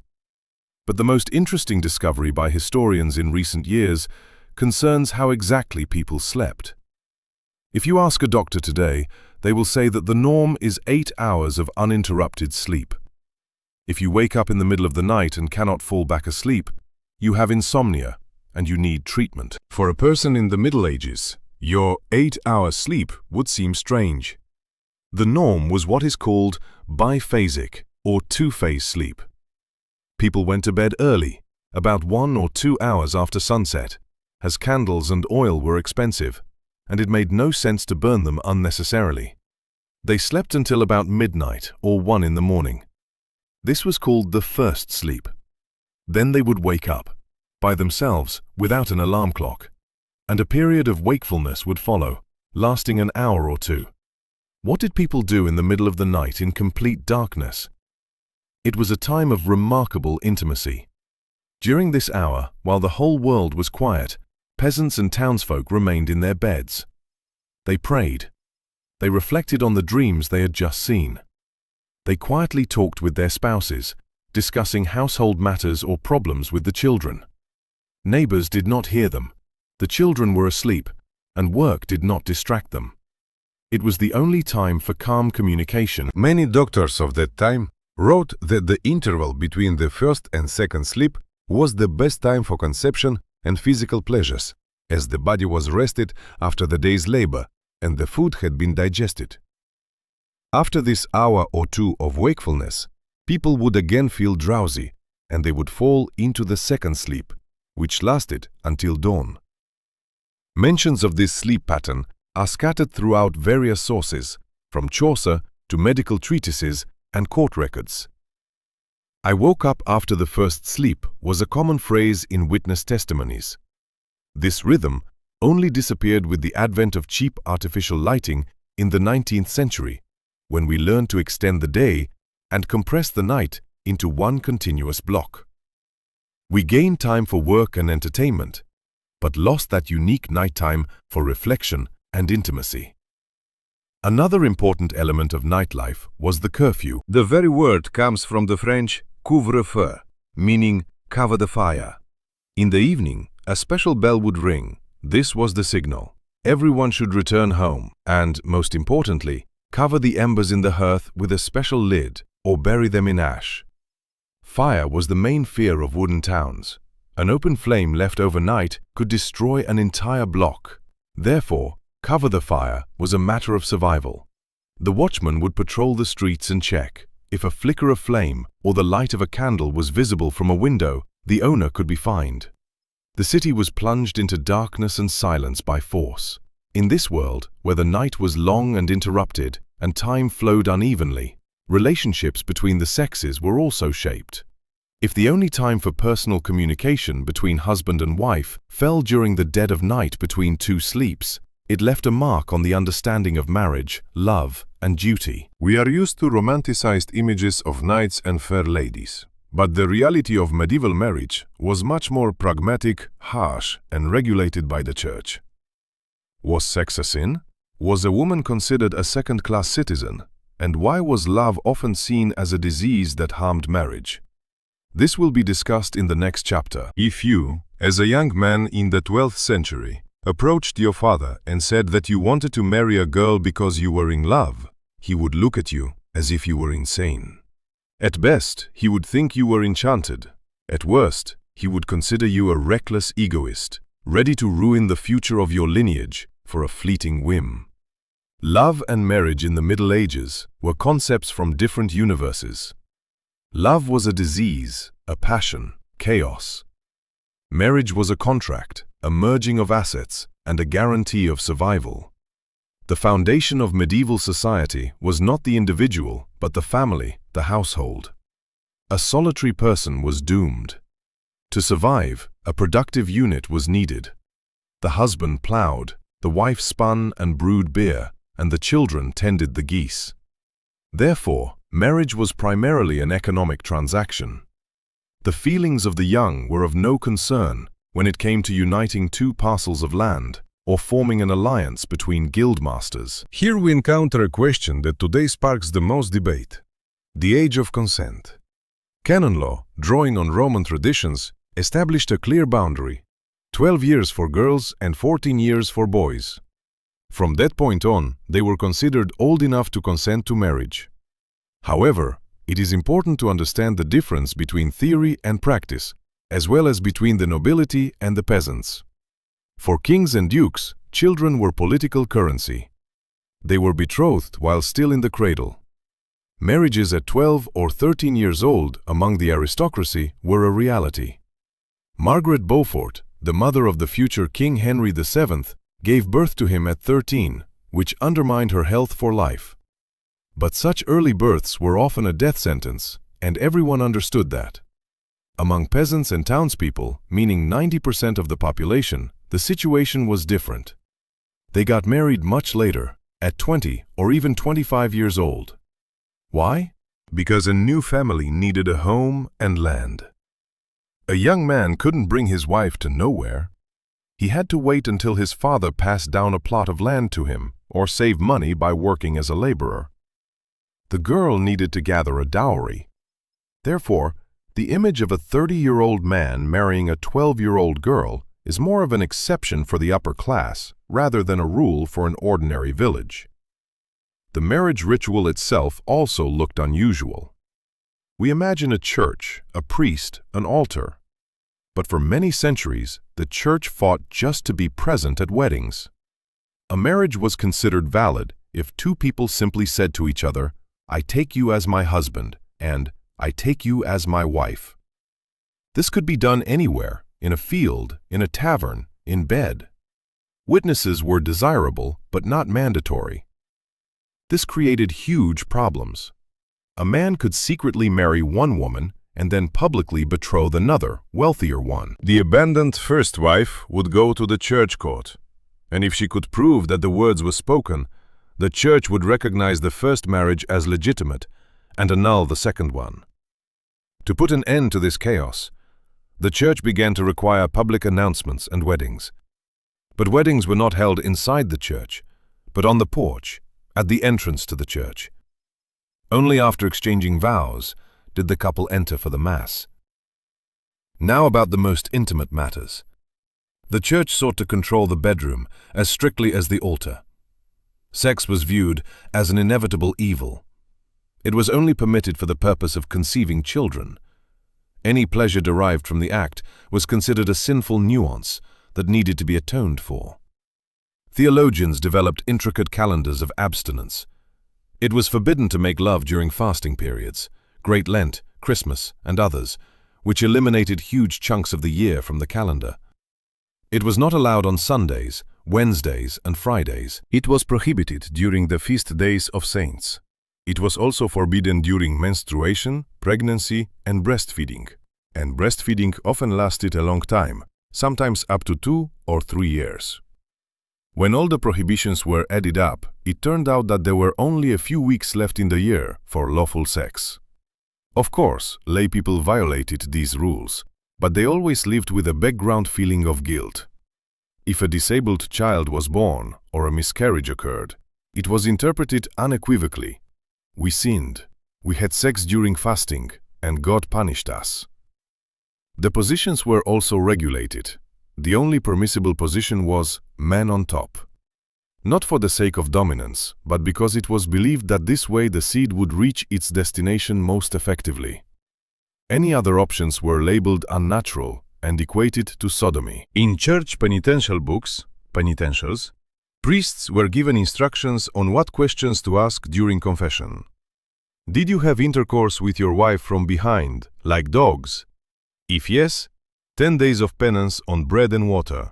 Speaker 2: But the most interesting discovery by historians in recent years concerns how exactly people slept. If you ask a doctor today, they will say that the norm is 8 hours of uninterrupted sleep. If you wake up in the middle of the night and cannot fall back asleep, you have insomnia and you need treatment.
Speaker 3: For a person in the Middle Ages, your 8-hour sleep would seem strange. The norm was what is called biphasic or two-phase sleep. People went to bed early, about 1 or 2 hours after sunset, as candles and oil were expensive, and it made no sense to burn them unnecessarily. They slept until about midnight or 1 in the morning. This was called the first sleep. Then they would wake up, by themselves, without an alarm clock, and a period of wakefulness would follow, lasting an hour or 2. What did people do in the middle of the night in complete darkness? It was a time of remarkable intimacy. During this hour, while the whole world was quiet, peasants and townsfolk remained in their beds. They prayed. They reflected on the dreams they had just seen. They quietly talked with their spouses, discussing household matters or problems with the children. Neighbors did not hear them. The children were asleep, and work did not distract them. It was the only time for calm communication.
Speaker 2: Many doctors of that time wrote that the interval between the first and second sleep was the best time for conception and physical pleasures, as the body was rested after the day's labor and the food had been digested. After this hour or 2 of wakefulness, people would again feel drowsy, and they would fall into the second sleep, which lasted until dawn. Mentions of this sleep pattern are scattered throughout various sources, from Chaucer to medical treatises and court records. "I woke up after the first sleep" was a common phrase in witness testimonies. This rhythm only disappeared with the advent of cheap artificial lighting in the 19th century, when we learned to extend the day and compress the night into one continuous block. We gained time for work and entertainment, but lost that unique nighttime for reflection and intimacy.
Speaker 1: Another important element of nightlife was the curfew.
Speaker 3: The very word comes from the French couvre-feu, meaning cover the fire. In the evening, a special bell would ring. This was the signal. Everyone should return home and, most importantly, cover the embers in the hearth with a special lid or bury them in ash. Fire was the main fear of wooden towns. An open flame left overnight could destroy an entire block. Therefore, cover the fire was a matter of survival. The watchman would patrol the streets and check. If a flicker of flame or the light of a candle was visible from a window, the owner could be fined. The city was plunged into darkness and silence by force. In this world, where the night was long and interrupted and time flowed unevenly, relationships between the sexes were also shaped. If the only time for personal communication between husband and wife fell during the dead of night between two sleeps, it left a mark on the understanding of marriage, love, and duty. We are used to romanticized images of knights and fair ladies, but the reality of medieval marriage was much more pragmatic, harsh, and regulated by the church. Was sex a sin? Was a woman considered a second-class citizen? And why was love often seen as a disease that harmed marriage? This will be discussed in the next chapter. If you, as a young man in the 12th century, approached your father and said that you wanted to marry a girl because you were in love, he would look at you as if you were insane. At best, he would think you were enchanted. At worst, he would consider you a reckless egoist, ready to ruin the future of your lineage for a fleeting whim. Love and marriage in the Middle Ages were concepts from different universes. Love was a disease, a passion, chaos. Marriage was a contract, a merging of assets, and a guarantee of survival. The foundation of medieval society was not the individual, but the family, the household. A solitary person was doomed. To survive, a productive unit was needed. The husband plowed, the wife spun and brewed beer, and the children tended the geese. Therefore, marriage was primarily an economic transaction. The feelings of the young were of no concern when it came to uniting two parcels of land or forming an alliance between guildmasters. Here we encounter a question that today sparks the most debate: the age of consent. Canon law, drawing on Roman traditions, established a clear boundary: 12 years for girls and 14 years for boys. From that point on, they were considered old enough to consent to marriage. However, it is important to understand the difference between theory and practice, as well as between the nobility and the peasants. For kings and dukes, children were political currency. They were betrothed while still in the cradle. Marriages at 12 or 13 years old among the aristocracy were a reality. Margaret Beaufort, the mother of the future King Henry VII, gave birth to him at 13, which undermined her health for life. But such early births were often a death sentence, and everyone understood that. Among peasants and townspeople, meaning 90% of the population, the situation was different. They got married much later, at 20 or even 25 years old. Why? Because a new family needed a home and land. A young man couldn't bring his wife to nowhere. He had to wait until his father passed down a plot of land to him, or save money by working as a laborer. The girl needed to gather a dowry. Therefore, the image of a 30-year-old man marrying a 12-year-old girl is more of an exception for the upper class rather than a rule for an ordinary village. The marriage ritual itself also looked unusual. We imagine a church, a priest, an altar. But for many centuries, the church fought just to be present at weddings. A marriage was considered valid if two people simply said to each other, "I take you as my husband," and "I take you as my wife." This could be done anywhere, in a field, in a tavern, in bed. Witnesses were desirable, but not mandatory. This created huge problems. A man could secretly marry one woman and then publicly betroth another, wealthier one. The abandoned first wife would go to the church court, and if she could prove that the words were spoken, the church would recognize the first marriage as legitimate and annul the second one. To put an end to this chaos, the church began to require public announcements and weddings. But weddings were not held inside the church, but on the porch,
Speaker 1: at the entrance to the church. Only after exchanging vows did the couple enter for the Mass. Now about the most intimate matters. The church sought to control the bedroom as strictly as the altar. Sex was viewed as an inevitable evil. It was only permitted for the purpose of conceiving children. Any pleasure derived from the act was considered a sinful nuance that needed to be atoned for. Theologians developed intricate calendars of abstinence. It was forbidden to make love during fasting periods, Great Lent, Christmas, and others, which eliminated huge chunks of the year from the calendar. It was not allowed on Sundays, Wednesdays, and Fridays.
Speaker 3: It was prohibited during the feast days of saints. It was also forbidden during menstruation, pregnancy, and breastfeeding. And breastfeeding often lasted a long time, sometimes up to 2 or 3 years. When all the prohibitions were added up, it turned out that there were only a few weeks left in the year for lawful sex. Of course, lay people violated these rules, but they always lived with a background feeling of guilt. If a disabled child was born or a miscarriage occurred, it was interpreted unequivocally. We sinned, we had sex during fasting, and God punished us. The positions were also regulated. The only permissible position was man on top. Not for the sake of dominance, but because it was believed that this way the seed would reach its destination most effectively. Any other options were labeled unnatural and equated to sodomy. In church penitential books, penitentials, priests were given instructions on what questions to ask during confession. Did you have intercourse with your wife from behind, like dogs? If yes, 10 days of penance on bread and water.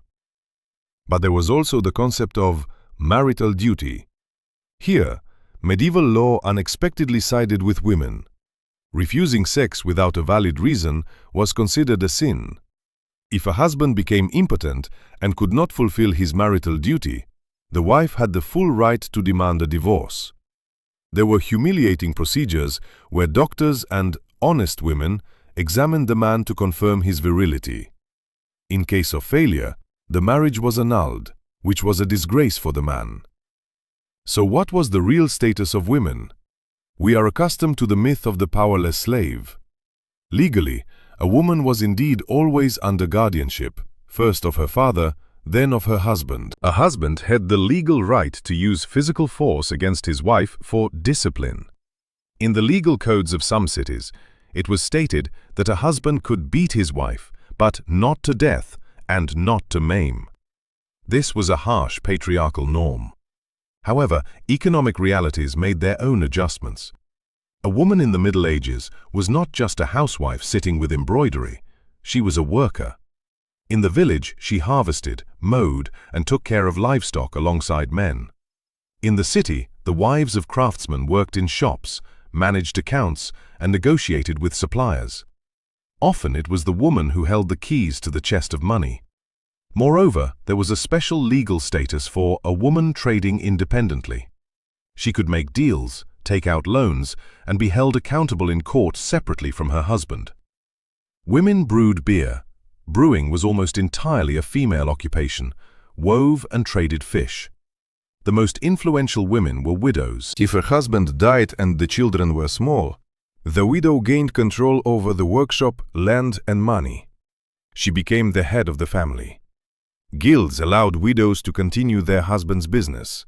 Speaker 3: But there was also the concept of marital duty. Here, medieval law unexpectedly sided with women. Refusing sex without a valid reason was considered a sin. If a husband became impotent and could not fulfill his marital duty, the wife had the full right to demand a divorce. There were humiliating procedures where doctors and honest women examined the man to confirm his virility. In case of failure, the marriage was annulled, which was a disgrace for the man. So what was the real status of women? We are accustomed to the myth of the powerless slave. Legally, a woman was indeed always under guardianship, first of her father, then of her husband. A husband had the legal right to use physical force against his wife for discipline. In the legal codes of some cities, it was stated that a husband could beat his wife, but not to death and not to maim. This was a harsh patriarchal norm. However, economic realities made their own adjustments. A woman in the Middle Ages was not just a housewife sitting with embroidery, she was a worker. In the village, she harvested, mowed, and took care of livestock alongside men. In the city, the wives of craftsmen worked in shops, managed accounts, and negotiated with suppliers. Often it was the woman who held the keys to the chest of money. Moreover, there was a special legal status for a woman trading independently. She could make deals, take out loans, and be held accountable in court separately from her husband. Women brewed beer. Brewing was almost entirely a female occupation, wove and traded fish. The most influential women were widows. If her husband died and the children were small, the widow gained control over the workshop, land, and money. She became the head of the family. Guilds allowed widows to continue their husband's business.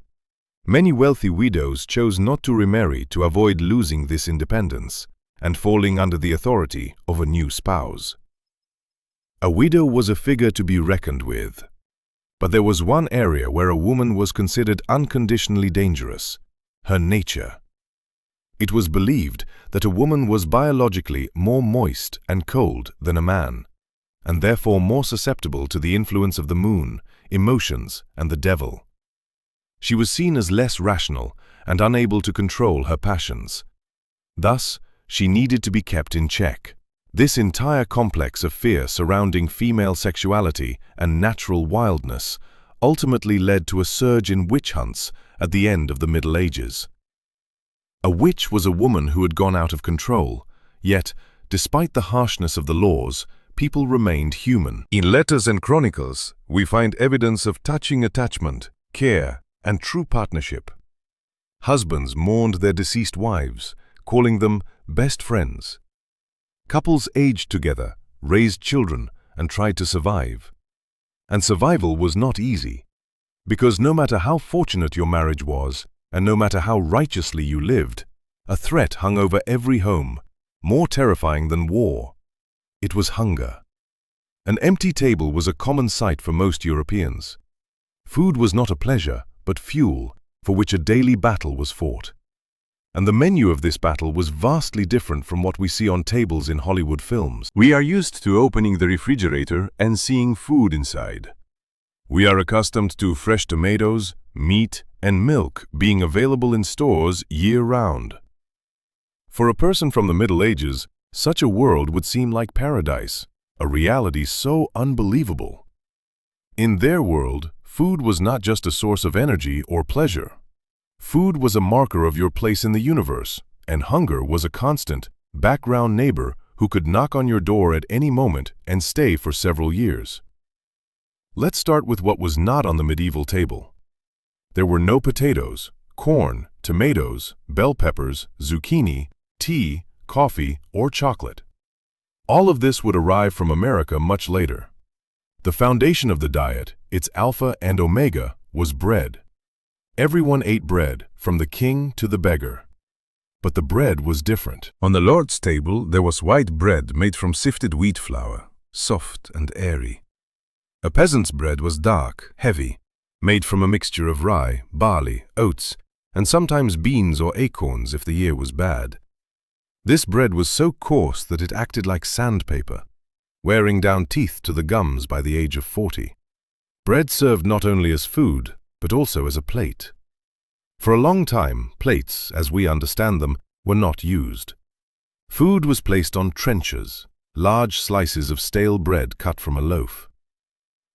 Speaker 3: Many wealthy widows chose not to remarry to avoid losing this independence and falling under the authority of a new spouse. A widow was a figure to be reckoned with. But there was one area where a woman was considered unconditionally dangerous: her nature. It was believed that a woman was biologically more moist and cold than a man, and therefore more susceptible to the influence of the moon, emotions, and the devil. She was seen as less rational and unable to control her passions. Thus, she needed to be kept in check. This entire complex of fear surrounding female sexuality and natural wildness ultimately led to a surge in witch hunts at the end of the Middle Ages. A witch was a woman who had gone out of control, yet, despite the harshness of the laws, people remained human. In letters and chronicles, we find evidence of touching attachment, care, and true partnership.
Speaker 1: Husbands mourned their deceased wives, calling them best friends. Couples aged together, raised children, and tried to survive. And survival was not easy, because no matter how fortunate your marriage was, and no matter how righteously you lived, a threat hung over every home, more terrifying than war. It was hunger. An empty table was a common sight for most Europeans. Food was not a pleasure, but fuel, for which a daily battle was fought. And the menu of this battle was vastly different from what we see on tables in Hollywood films.
Speaker 3: We are used to opening the refrigerator and seeing food inside. We are accustomed to fresh tomatoes, meat, and milk being available in stores year-round. For a person from the Middle Ages, such a world would seem like paradise, a reality so unbelievable. In their world, food was not just a source of energy or pleasure. Food was a marker of your place in the universe, and hunger was a constant, background neighbor who could knock on your door at any moment and stay for several years. Let's start with what was not on the medieval table. There were no potatoes, corn, tomatoes, bell peppers, zucchini, tea, coffee, or chocolate. All of this would arrive from America much later. The foundation of the diet, its alpha and omega, was bread. Everyone ate bread, from the king to the beggar. But the bread was different.
Speaker 2: On the Lord's table there was white bread made from sifted wheat flour, soft and airy. A peasant's bread was dark, heavy, made from a mixture of rye, barley, oats, and sometimes beans or acorns if the year was bad. This bread was so coarse that it acted like sandpaper, wearing down teeth to the gums by the age of 40. Bread served not only as food, but also as a plate. For a long time, plates, as we understand them, were not used. Food was placed on trenchers, large slices of stale bread cut from a loaf.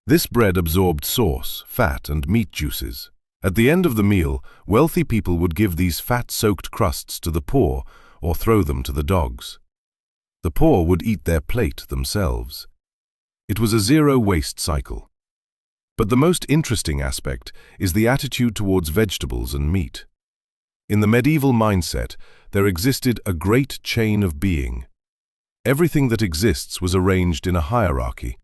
Speaker 2: This bread absorbed sauce, fat, and meat juices. At the end of the meal, wealthy people would give these fat-soaked crusts to the poor or throw them to the dogs. The poor would eat their plate themselves. It was a zero-waste cycle. But the most interesting aspect is the attitude towards vegetables and meat. In the medieval mindset, there existed a great chain of being. Everything that exists was arranged in a hierarchy,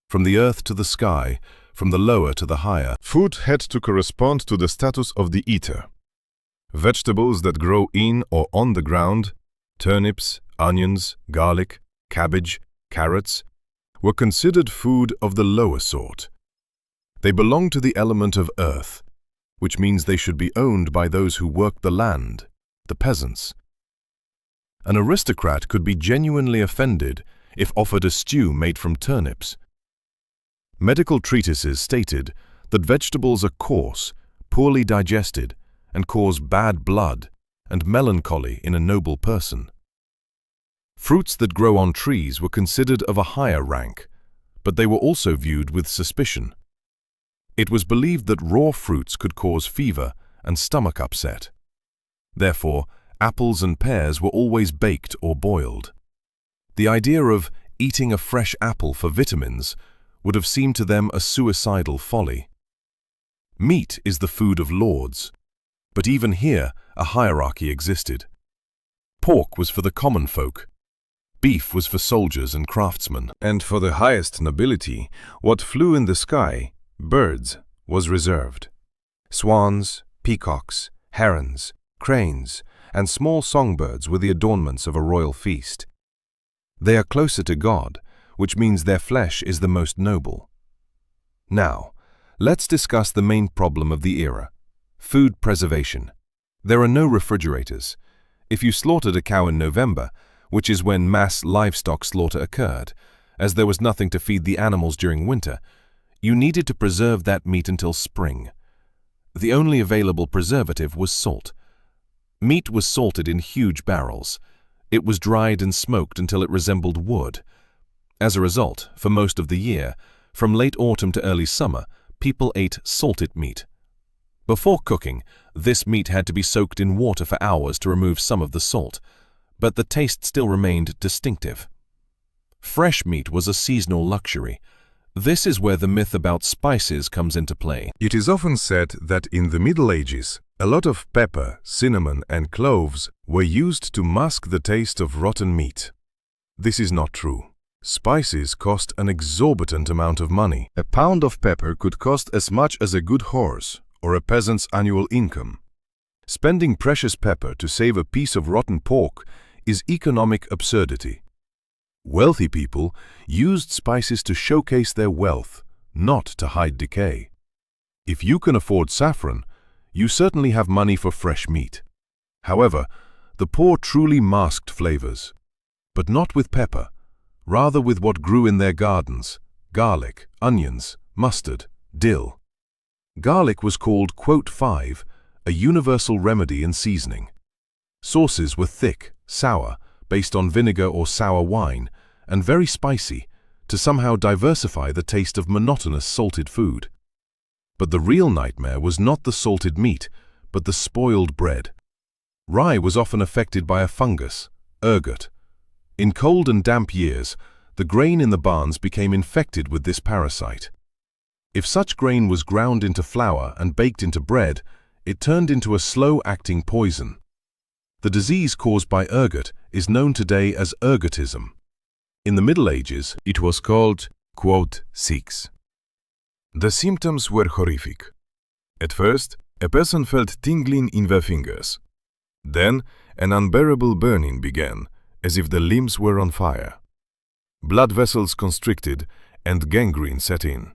Speaker 2: from the earth to the sky, from the lower to the higher.
Speaker 3: Food had to correspond to the status of the eater. Vegetables that grow in or on the ground, turnips, onions, garlic, cabbage, carrots, were considered food of the lower sort. They belonged to the element of earth, which means they should be owned by those who worked the land, the peasants. An aristocrat could be genuinely offended if offered a stew made from turnips. Medical treatises stated that vegetables are coarse, poorly digested, and cause bad blood and melancholy in a noble person. Fruits that grow on trees were considered of a higher rank, but they were also viewed with suspicion. It was believed that raw fruits could cause fever and stomach upset. Therefore, apples and pears were always baked or boiled. The idea of eating a fresh apple for vitamins would have seemed to them a suicidal folly. Meat is the food of lords, but even here a hierarchy existed. Pork was for the common folk. Beef was for soldiers and craftsmen.
Speaker 2: And for the highest nobility, what flew in the sky, birds, was reserved. Swans, peacocks, herons, cranes, and small songbirds were the adornments of a royal feast. They are closer to God, which means their flesh is the most noble. Now, let's discuss the main problem of the era: food preservation. There are no refrigerators. If you slaughtered a cow in November, which is when mass livestock slaughter occurred, as there was nothing to feed the animals during winter, you needed to preserve that meat until spring. The only available preservative was salt. Meat was salted in huge barrels. It was dried and smoked until it resembled wood. As a result, for most of the year, from late autumn to early summer, people ate salted meat. Before cooking, this meat had to be soaked in water for hours to remove some of the salt, but the taste still remained distinctive. Fresh meat was a seasonal luxury. This is where the myth about spices comes into play.
Speaker 3: It is often said that in the Middle Ages, A lot of pepper, cinnamon, and cloves were used to mask the taste of rotten meat. This is not true. Spices cost an exorbitant amount of money. A pound of pepper could cost as much as a good horse or a peasant's annual income. Spending precious pepper to save a piece of rotten pork is economic absurdity. Wealthy people used spices to showcase their wealth, not to hide decay. If you can afford saffron, you certainly have money for fresh meat. However, the poor truly masked flavors, but not with pepper, rather with what grew in their gardens: garlic, onions, mustard, dill. Garlic was called "5", a universal remedy in seasoning. Sauces were thick, sour, based on vinegar or sour wine, and very spicy, to somehow diversify the taste of monotonous salted food. But the real nightmare was not the salted meat, but the spoiled bread. Rye was often affected by a fungus, ergot. In cold and damp years, the grain in the barns became infected with this parasite. If such grain was ground into flour and baked into bread, it turned into a slow-acting poison. The disease caused by ergot is known today as ergotism. In the Middle Ages, it was called, "6". The symptoms were horrific. At first, a person felt tingling in their fingers. Then, an unbearable burning began, as if the limbs were on fire. Blood vessels constricted, and gangrene set in.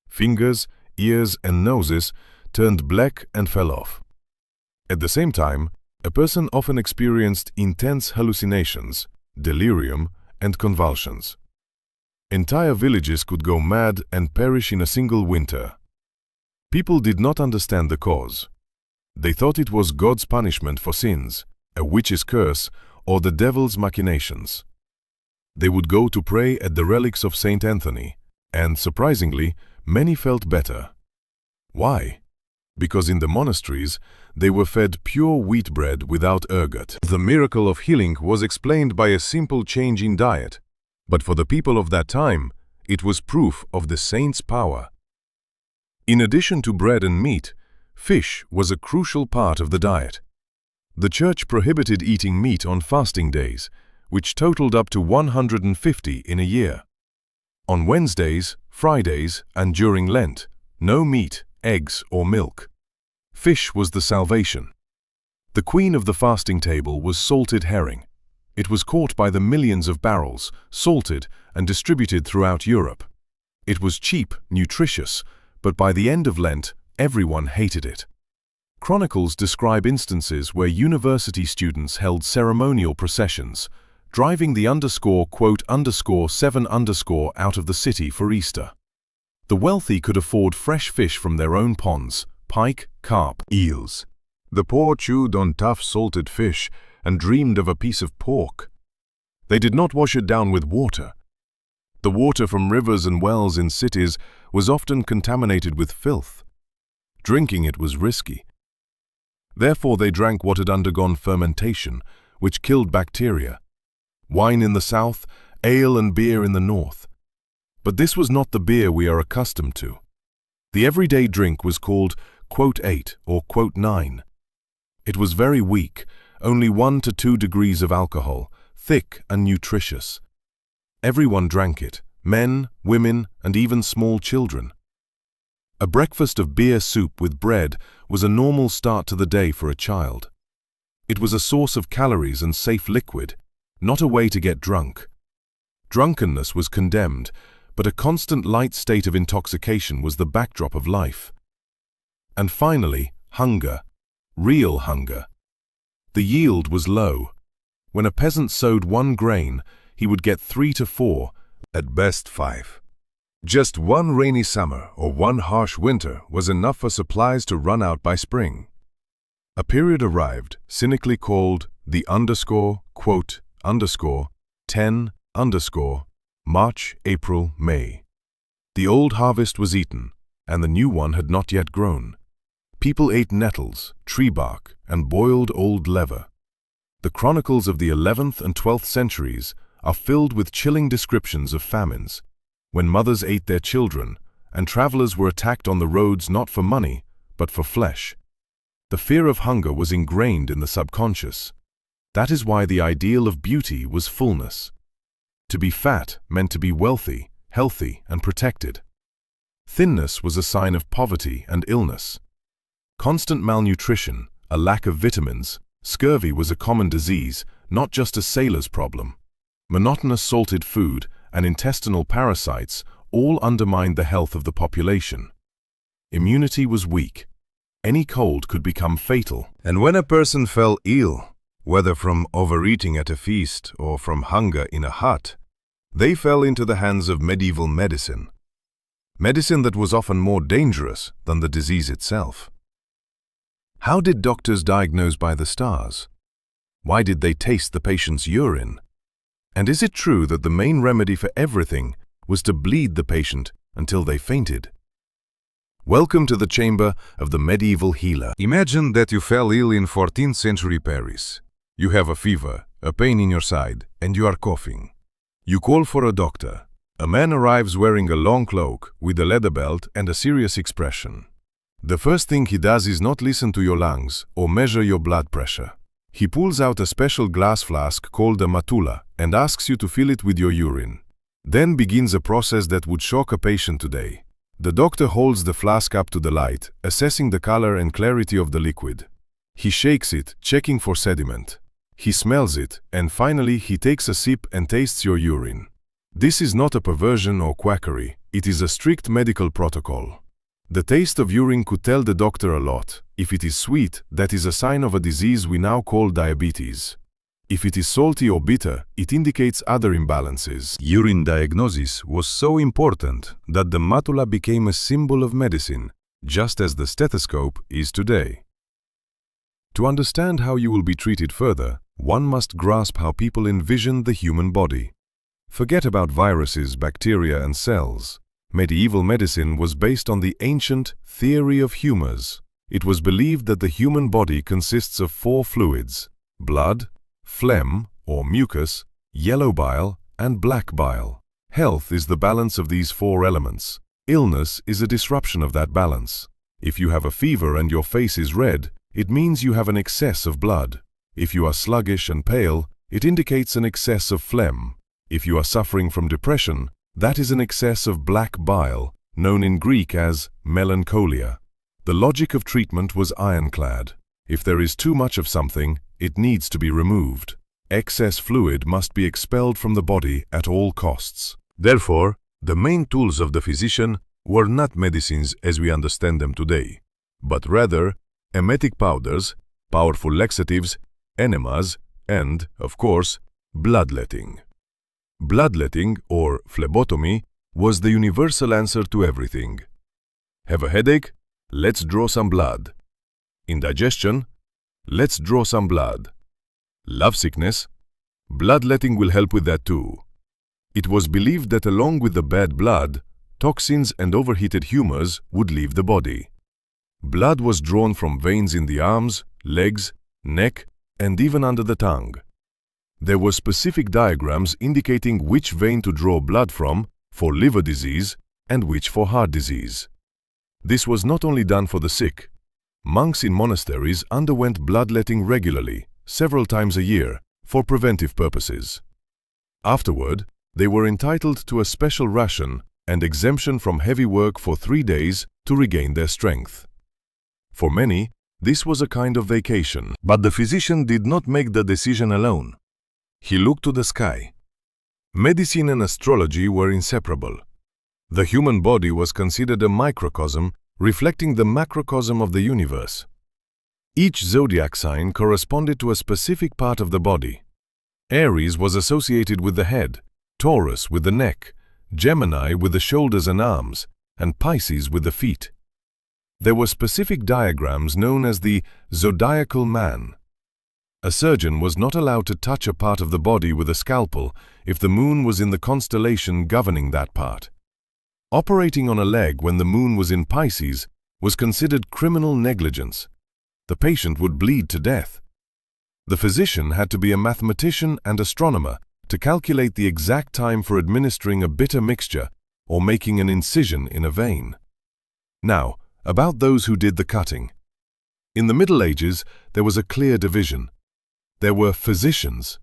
Speaker 3: Fingers, ears, and noses turned black and fell off. At the same time, a person often experienced intense hallucinations, delirium, and convulsions. Entire villages could go mad and perish in a single winter. People did not understand the cause. They thought it was God's punishment for sins, a witch's curse, or the devil's machinations. They would go to pray at the relics of Saint Anthony, and, surprisingly, many felt better. Why? Because in the monasteries, they were fed pure wheat bread without ergot. The miracle of healing was explained by a simple change in diet, but for the people of that time, it was proof of the saint's power. In addition to bread and meat, fish was a crucial part of the diet. The church prohibited eating meat on fasting days, which totaled up to 150 in a year. On Wednesdays, Fridays, and during Lent, no meat, eggs, or milk. Fish was the salvation. The queen of the fasting table was salted herring. It was caught by the millions of barrels, salted, and distributed throughout Europe. It was cheap, nutritious, but by the end of Lent, everyone hated it. Chronicles describe instances where university students held ceremonial processions, driving the _7_ out of the city for Easter. The wealthy could afford fresh fish from their own ponds: pike, carp, eels. The poor chewed on tough salted fish and dreamed of a piece of pork. They did not wash it down with water. The water from rivers and wells in cities was often contaminated with filth. Drinking it was risky. Therefore they drank what had undergone fermentation, which killed bacteria. Wine in the south, ale and beer in the north. But this was not the beer we are accustomed to. The everyday drink was called "8" or "9". It was very weak, only 1 to 2 degrees of alcohol, thick and nutritious. Everyone drank it, men, women, and even small children. A breakfast of beer soup with bread was a normal start to the day for a child. It was a source of calories and safe liquid, not a way to get drunk. Drunkenness was condemned, but a constant light state of intoxication was the backdrop of life. And finally, hunger, real hunger. The yield was low. When a peasant sowed 1 grain, he would get 3 to 4, at best 5. Just 1 rainy summer or 1 harsh winter was enough for supplies to run out by spring. A period arrived, cynically called the _10_ March, April, May. The old harvest was eaten, and the new one had not yet grown. People ate nettles, tree bark, and boiled old leather. The chronicles of the 11th and 12th centuries are filled with chilling descriptions of famines, when mothers ate their children, and travelers were attacked on the roads not for money, but for flesh.
Speaker 2: The fear of hunger was ingrained in the subconscious. That is why the ideal of beauty was fullness. To be fat meant to be wealthy, healthy, and protected. Thinness was a sign of poverty and illness. Constant malnutrition, a lack of vitamins, scurvy was a common disease, not just a sailor's problem. Monotonous salted food and intestinal parasites all undermined the health of the population. Immunity was weak. Any cold could become fatal.
Speaker 3: And when a person fell ill, whether from overeating at a feast or from hunger in a hut, they fell into the hands of medieval medicine. Medicine that was often more dangerous than the disease itself. How did doctors diagnose by the stars? Why did they taste the patient's urine? And is it true that the main remedy for everything was to bleed the patient until they fainted? Welcome to the chamber of the medieval healer. Imagine that you fell ill in 14th century Paris. You have a fever, a pain in your side, and you are coughing. You call for a doctor. A man arrives wearing a long cloak, with a leather belt and a serious expression. The first thing he does is not listen to your lungs or measure your blood pressure. He pulls out a special glass flask called a matula and asks you to fill it with your urine. Then begins a process that would shock a patient today. The doctor holds the flask up to the light, assessing the color and clarity of the liquid. He shakes it, checking for sediment. He smells it, and finally he takes a sip and tastes your urine. This is not a perversion or quackery, it is a strict medical protocol. The taste of urine could tell the doctor a lot. If it is sweet, that is a sign of a disease we now call diabetes. If it is salty or bitter, it indicates other imbalances. Urine diagnosis was so important that the matula became a symbol of medicine, just as the stethoscope is today. To understand how you will be treated further, one must grasp how people envision the human body. Forget about viruses, bacteria, and cells. Medieval medicine was based on the ancient theory of humors. It was believed that the human body consists of 4 fluids: blood, phlegm or mucus, yellow bile, and black bile. Health is the balance of these 4 elements. Illness is a disruption of that balance. If you have a fever and your face is red, it means you have an excess of blood. If you are sluggish and pale, it indicates an excess of phlegm. If you are suffering from depression, that is an excess of black bile, known in Greek as melancholia. The logic of treatment was ironclad. If there is too much of something, it needs to be removed. Excess fluid must be expelled from the body at all costs. Therefore, the main tools of the physician were not medicines as we understand them today, but rather emetic powders, powerful laxatives, enemas, and, of course, bloodletting. Bloodletting, or phlebotomy, was the universal answer to everything. Have a headache? Let's draw some blood. Indigestion? Let's draw some blood. Lovesickness? Bloodletting will help with that too. It was believed that along with the bad blood, toxins and overheated humors would leave the body. Blood was drawn from veins in the arms, legs, neck, and even under the tongue. There were specific diagrams indicating which vein to draw blood from for liver disease and which for heart disease. This was not only done for the sick. Monks in monasteries underwent bloodletting regularly, several times a year, for preventive purposes. Afterward, they were entitled to a special ration and exemption from heavy work for 3 days to regain their strength. For many, this was a kind of vacation. But the physician did not make the decision alone. He looked to the sky. Medicine and astrology were inseparable. The human body was considered a microcosm, reflecting the macrocosm of the universe. Each zodiac sign corresponded to a specific part of the body. Aries was associated with the head, Taurus with the neck, Gemini with the shoulders and arms, and Pisces with the feet. There were specific diagrams known as the zodiacal man. A surgeon was not allowed to touch a part of the body with a scalpel if the moon was in the constellation governing that part. Operating on a leg when the moon was in Pisces was considered criminal negligence. The patient would bleed to death. The physician had to be a mathematician and astronomer to calculate the exact time for administering a bitter mixture or making an incision in a vein. Now, about those who did the cutting.
Speaker 1: In the Middle Ages, there was a clear division. There were physicians,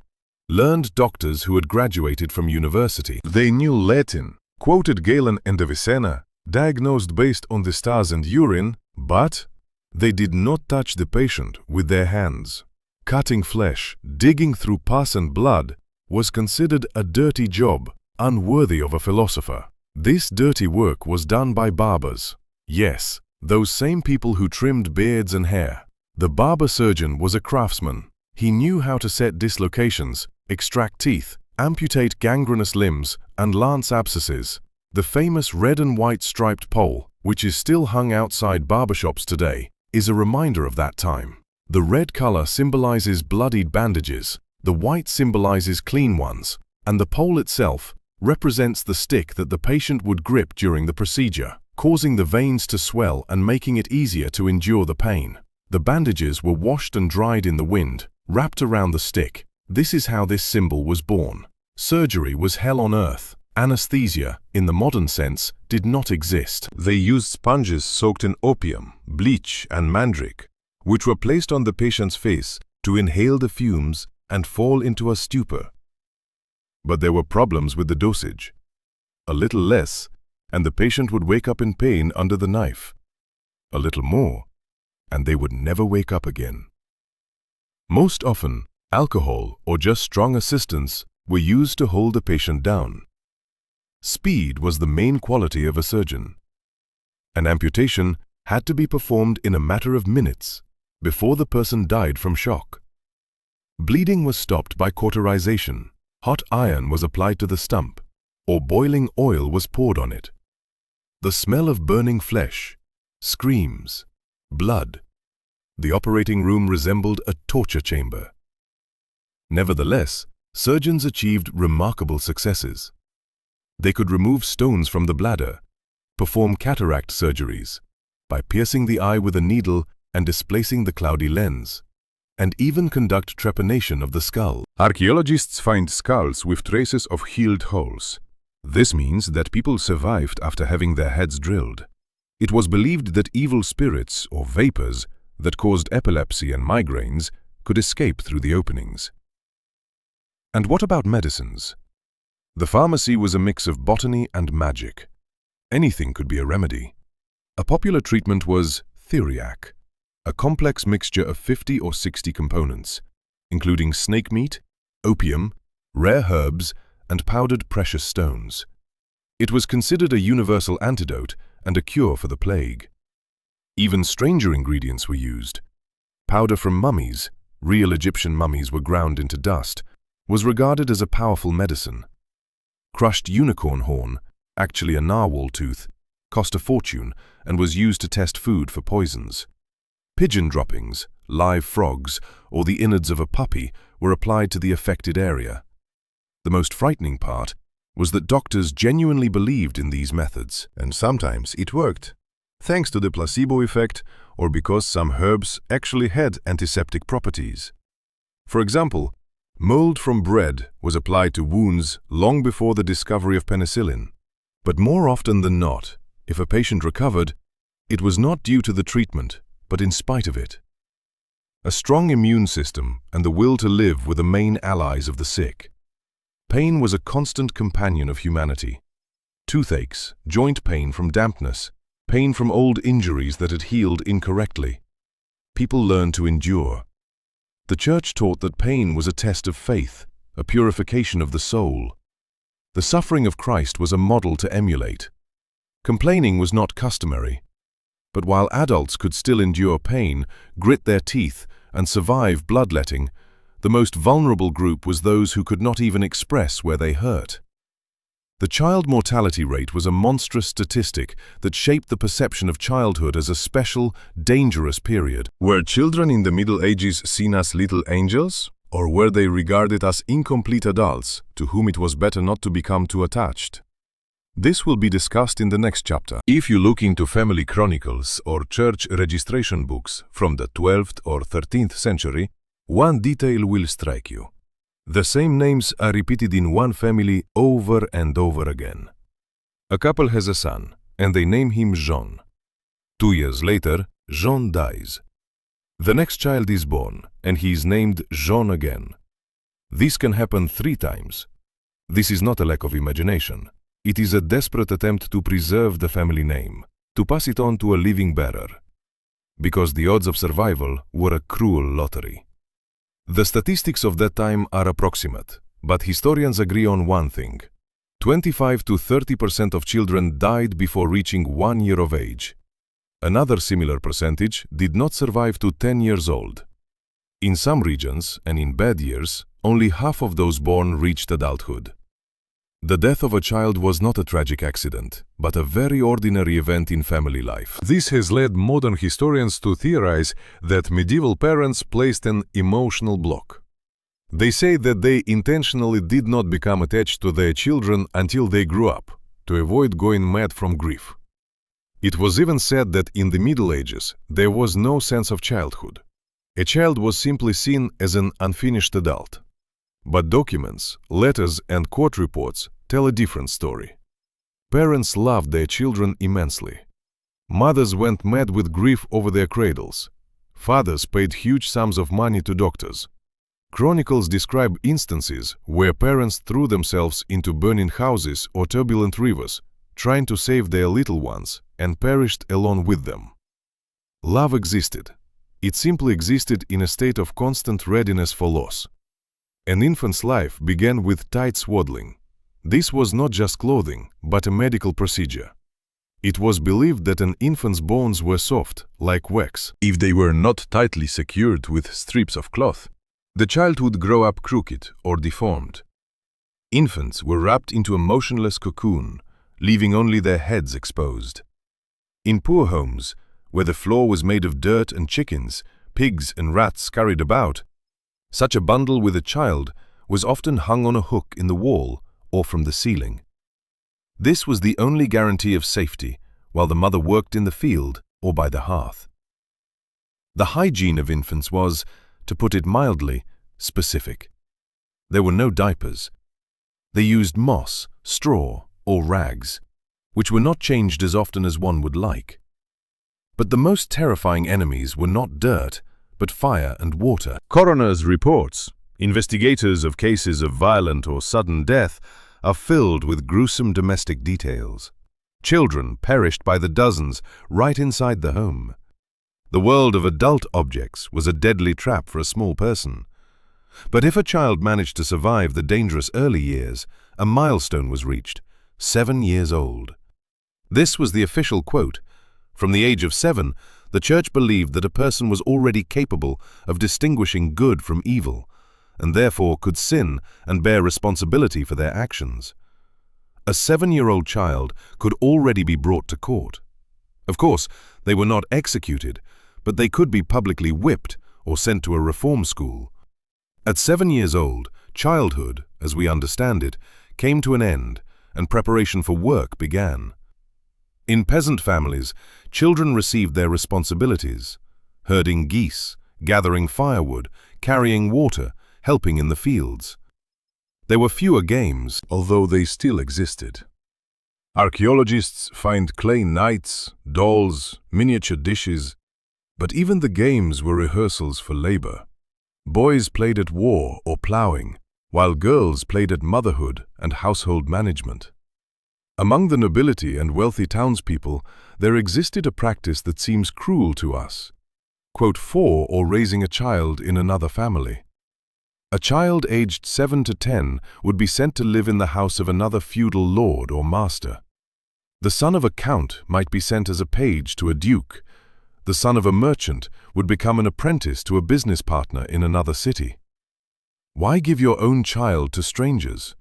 Speaker 1: learned doctors who had graduated from university.
Speaker 2: They knew Latin, quoted Galen and Avicenna, diagnosed based on the stars and urine, but they did not touch the patient with their hands. Cutting flesh, digging through pus and blood, was considered a dirty job, unworthy of a philosopher. This dirty work was done by barbers. Yes, those same people who trimmed beards and hair. The barber surgeon was a craftsman. He knew how to set dislocations, extract teeth, amputate gangrenous limbs, and lance abscesses. The famous red and white striped pole, which is still hung outside barbershops today, is a reminder of that time. The red color symbolizes bloodied bandages, the white symbolizes clean ones, and the pole itself represents the stick that the patient would grip during the procedure, causing the veins to swell and making it easier to endure the pain. The bandages were washed and dried in the wind, wrapped around the stick. This is how this symbol was born. Surgery was hell on earth. Anesthesia, in the modern sense, did not exist.
Speaker 3: They used sponges soaked in opium, bleach, and mandrake, which were placed on the patient's face to inhale the fumes and fall into a stupor. But there were problems with the dosage. A little less, and the patient would wake up in pain under the knife. A little more, and they would never wake up again. Most often, alcohol or just strong assistance were used to hold the patient down. Speed was the main quality of a surgeon. An amputation had to be performed in a matter of minutes before the person died from shock. Bleeding was stopped by cauterization. Hot iron was applied to the stump, or boiling oil was poured on it. The smell of burning flesh, screams, blood. The operating room resembled a torture chamber. Nevertheless, surgeons achieved remarkable successes. They could remove stones from the bladder, perform cataract surgeries by piercing the eye with a needle and displacing the cloudy lens, and even conduct trepanation of the skull.
Speaker 2: Archaeologists find skulls with traces of healed holes. This means that people survived after having their heads drilled. It was believed that evil spirits or vapors that caused epilepsy and migraines could escape through the openings. And what about medicines? The pharmacy was a mix of botany and magic. Anything could be a remedy. A popular treatment was theriac, a complex mixture of 50 or 60 components, including snake meat, opium, rare herbs, and powdered precious stones. It was considered a universal antidote and a cure for the plague. Even stranger ingredients were used. Powder from mummies, real Egyptian mummies were ground into dust, was regarded as a powerful medicine. Crushed unicorn horn, actually a narwhal tooth, cost a fortune and was used to test food for poisons. Pigeon droppings, live frogs, or the innards of a puppy were applied to the affected area. The most frightening part was that doctors genuinely believed in these methods.
Speaker 3: And sometimes it worked, thanks to the placebo effect or because some herbs actually had antiseptic properties. For example, mold from bread was applied to wounds long before the discovery of penicillin. But more often than not, if a patient recovered, it was not due to the treatment, but in spite of it. A strong immune system and the will to live were the main allies of the sick. Pain was a constant companion of humanity. Toothaches, joint pain from dampness, pain from old injuries that had healed incorrectly. People learned to endure. The Church taught that pain was a test of faith, a purification of the soul. The suffering of Christ was a model to emulate. Complaining was not customary. But while adults could still endure pain, grit their teeth, and survive bloodletting, the most vulnerable group was those who could not even express where they hurt. The child mortality rate was a monstrous statistic that shaped the perception of childhood as a special, dangerous period. Were children in the Middle Ages seen as little angels, or were they regarded as incomplete adults to whom it was better not to become too attached? This will be discussed in the next chapter. If you look into family chronicles or church registration books from the 12th or 13th century, one detail will strike you. The same names are repeated in one family over and over again. A couple has a son, and they name him Jean. 2 years later, Jean dies.
Speaker 1: The next child is born, and he is named Jean again. This can happen 3 times. This is not a lack of imagination. It is a desperate attempt to preserve the family name, to pass it on to a living bearer. Because the odds of survival were a cruel lottery. The statistics of that time are approximate, but historians agree on one thing. 25 to 30% of children died before reaching 1 year of age. Another similar percentage did not survive to 10 years old. In some regions, and in bad years, only half of those born reached adulthood. The death of a child was not a tragic accident, but a very ordinary event in family life.
Speaker 2: This has led modern historians to theorize that medieval parents placed an emotional block. They say that they intentionally did not become attached to their children until they grew up, to avoid going mad from grief. It was even said that in the Middle Ages there was no sense of childhood. A child was simply seen as an unfinished adult. But documents, letters, and court reports tell a different story. Parents loved their children immensely. Mothers went mad with grief over their cradles. Fathers paid huge sums of money to doctors. Chronicles describe instances where parents threw themselves into burning houses or turbulent rivers, trying to save their little ones, and perished along with them. Love existed. It simply existed in a state of constant readiness for loss. An infant's life began with tight swaddling. This was not just clothing, but a medical procedure. It was believed that an infant's bones were soft, like wax.
Speaker 3: If they were not tightly secured with strips of cloth, the child would grow up crooked or deformed. Infants were wrapped into a motionless cocoon, leaving only their heads exposed. In poor homes, where the floor was made of dirt and chickens, pigs and rats scurried about, such a bundle with a child was often hung on a hook in the wall or from the ceiling. This was the only guarantee of safety while the mother worked in the field or by the hearth. The hygiene of infants was, to put it mildly, specific. There were no diapers. They used moss, straw, or rags, which were not changed as often as one would like. But the most terrifying enemies were not dirt, but fire and water.
Speaker 1: Coroner's reports, investigators of cases of violent or sudden death, are filled with gruesome domestic details. Children perished by the dozens right inside the home. The world of adult objects was a deadly trap for a small person. But if a child managed to survive the dangerous early years, a milestone was reached, 7 years old. This was the official quote. From the age of 7, the Church believed that a person was already capable of distinguishing good from evil, and therefore could sin and bear responsibility for their actions. A 7-year-old child could already be brought to court. Of course, they were not executed, but they could be publicly whipped or sent to a reform school. At 7 years old, childhood, as we understand it, came to an end, and preparation for work began. In peasant families, children received their responsibilities: herding geese, gathering firewood, carrying water, helping in the fields. There were fewer games,
Speaker 3: although they still existed. Archaeologists find clay knights, dolls, miniature dishes, but even the games were rehearsals for labor. Boys played at war or plowing, while girls played at motherhood and household management. Among the nobility and wealthy townspeople, there existed a practice that seems cruel to us. Quote, for or raising a child in another family. A child aged 7 to 10 would be sent to live in the house of another feudal lord or master. The son of a count might be sent as a page to a duke. The son of a merchant would become an apprentice to a business partner in another city. Why give your own child to strangers?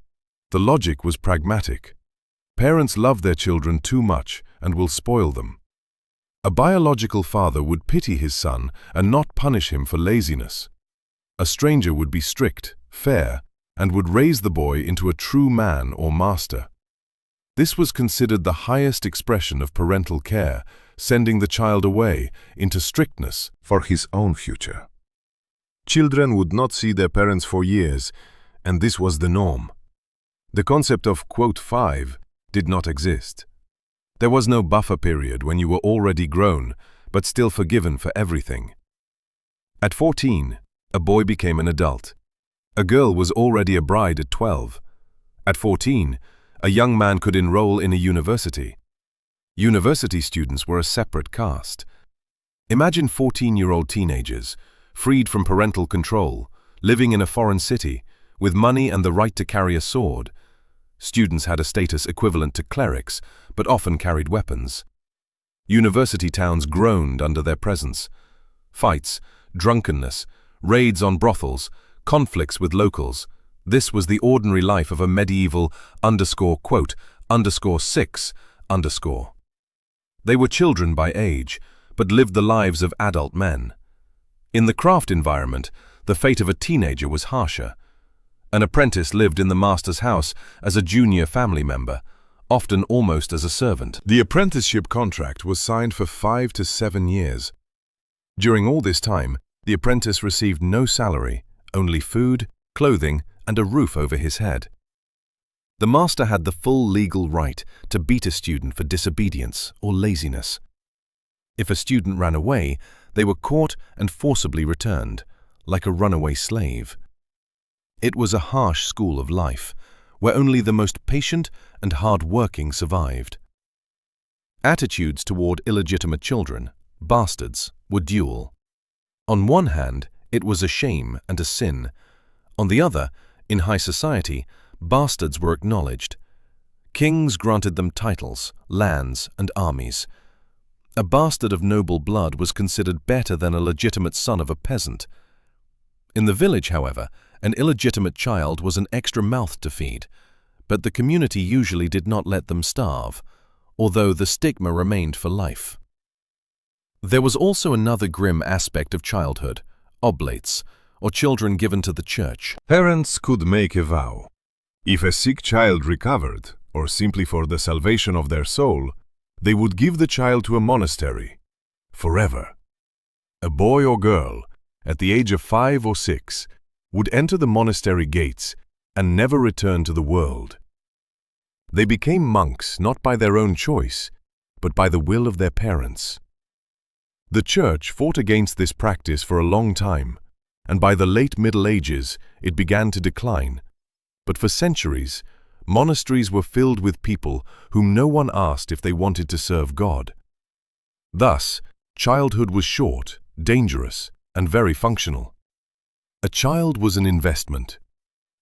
Speaker 3: The logic was pragmatic. Parents love their children too much and will spoil them. A biological father would pity his son and not punish him for laziness. A stranger would be strict, fair, and would raise the boy into a true man or master. This was considered the highest expression of parental care, sending the child away into strictness for his own future. Children would not see their parents for years, and this was the norm. The concept of, quote, 5 did not exist. There was no buffer period when you were already grown, but still forgiven for everything.
Speaker 1: At 14, a boy became an adult. A girl was already a bride at 12. At 14, a young man could enroll in a university. University students were a separate caste. Imagine 14-year-old teenagers, freed from parental control, living in a foreign city, with money and the right to carry a sword. Students had a status equivalent to clerics, but often carried weapons. University towns groaned under their presence. Fights, drunkenness, raids on brothels, conflicts with locals. This was the ordinary life of a medieval _6_. They were children by age, but lived the lives of adult men. In the craft environment, the fate of a teenager was harsher. An apprentice lived in the master's house as a junior family member, often almost as a servant.
Speaker 2: The apprenticeship contract was signed for 5 to 7 years. During all this time, the apprentice received no salary, only food, clothing, and a roof over his head. The master had the full legal right to beat a student for disobedience or laziness. If a student ran away, they were caught and forcibly returned, like a runaway slave. It was a harsh school of life, where only the most patient and hard-working survived. Attitudes toward illegitimate children, bastards, were dual. On one hand, it was a shame and a sin. On the other, in high society, bastards were acknowledged. Kings granted them titles, lands, and armies. A bastard of noble blood was considered better than a legitimate son of a peasant. In the village, however, an illegitimate child was an extra mouth to feed, but the community usually did not let them starve, although the stigma remained for life. There was also another grim aspect of childhood, oblates, or children given to the church.
Speaker 3: Parents could make a vow. If a sick child recovered, or simply for the salvation of their soul, they would give the child to a monastery, forever. A boy or girl, at the age of 5 or 6, would enter the monastery gates and never return to the world. They became monks not by their own choice, but by the will of their parents. The Church fought against this practice for a long time, and by the late Middle Ages it began to decline. But for centuries, monasteries were filled with people whom no one asked if they wanted to serve God. Thus, childhood was short, dangerous, and very functional. A child was an investment.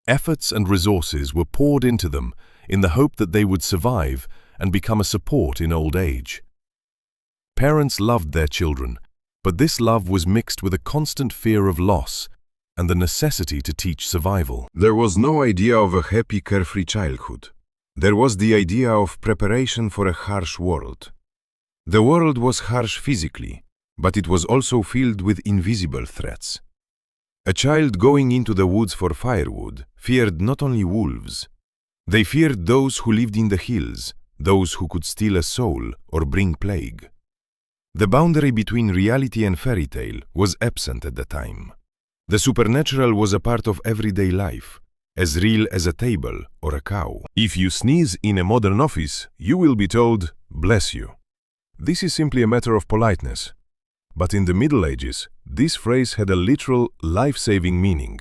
Speaker 3: Efforts and resources were poured into them in the hope that they would survive and become a support in old age. Parents loved their children, but this love was mixed with a constant fear of loss and the necessity to teach survival. There was no idea of a happy, carefree childhood. There was the idea of preparation for a harsh world. The world was harsh physically, but it was also filled with invisible threats. A child going into the woods for firewood feared not only wolves. They feared those who lived in the hills, those who could steal a soul or bring plague. The boundary between reality and fairy tale was absent at the time. The supernatural was a part of everyday life, as real as a table or a cow. If you sneeze in a modern office, you will be told, "Bless you." This is simply a matter of politeness. But in the Middle Ages, this phrase had a literal, life-saving meaning.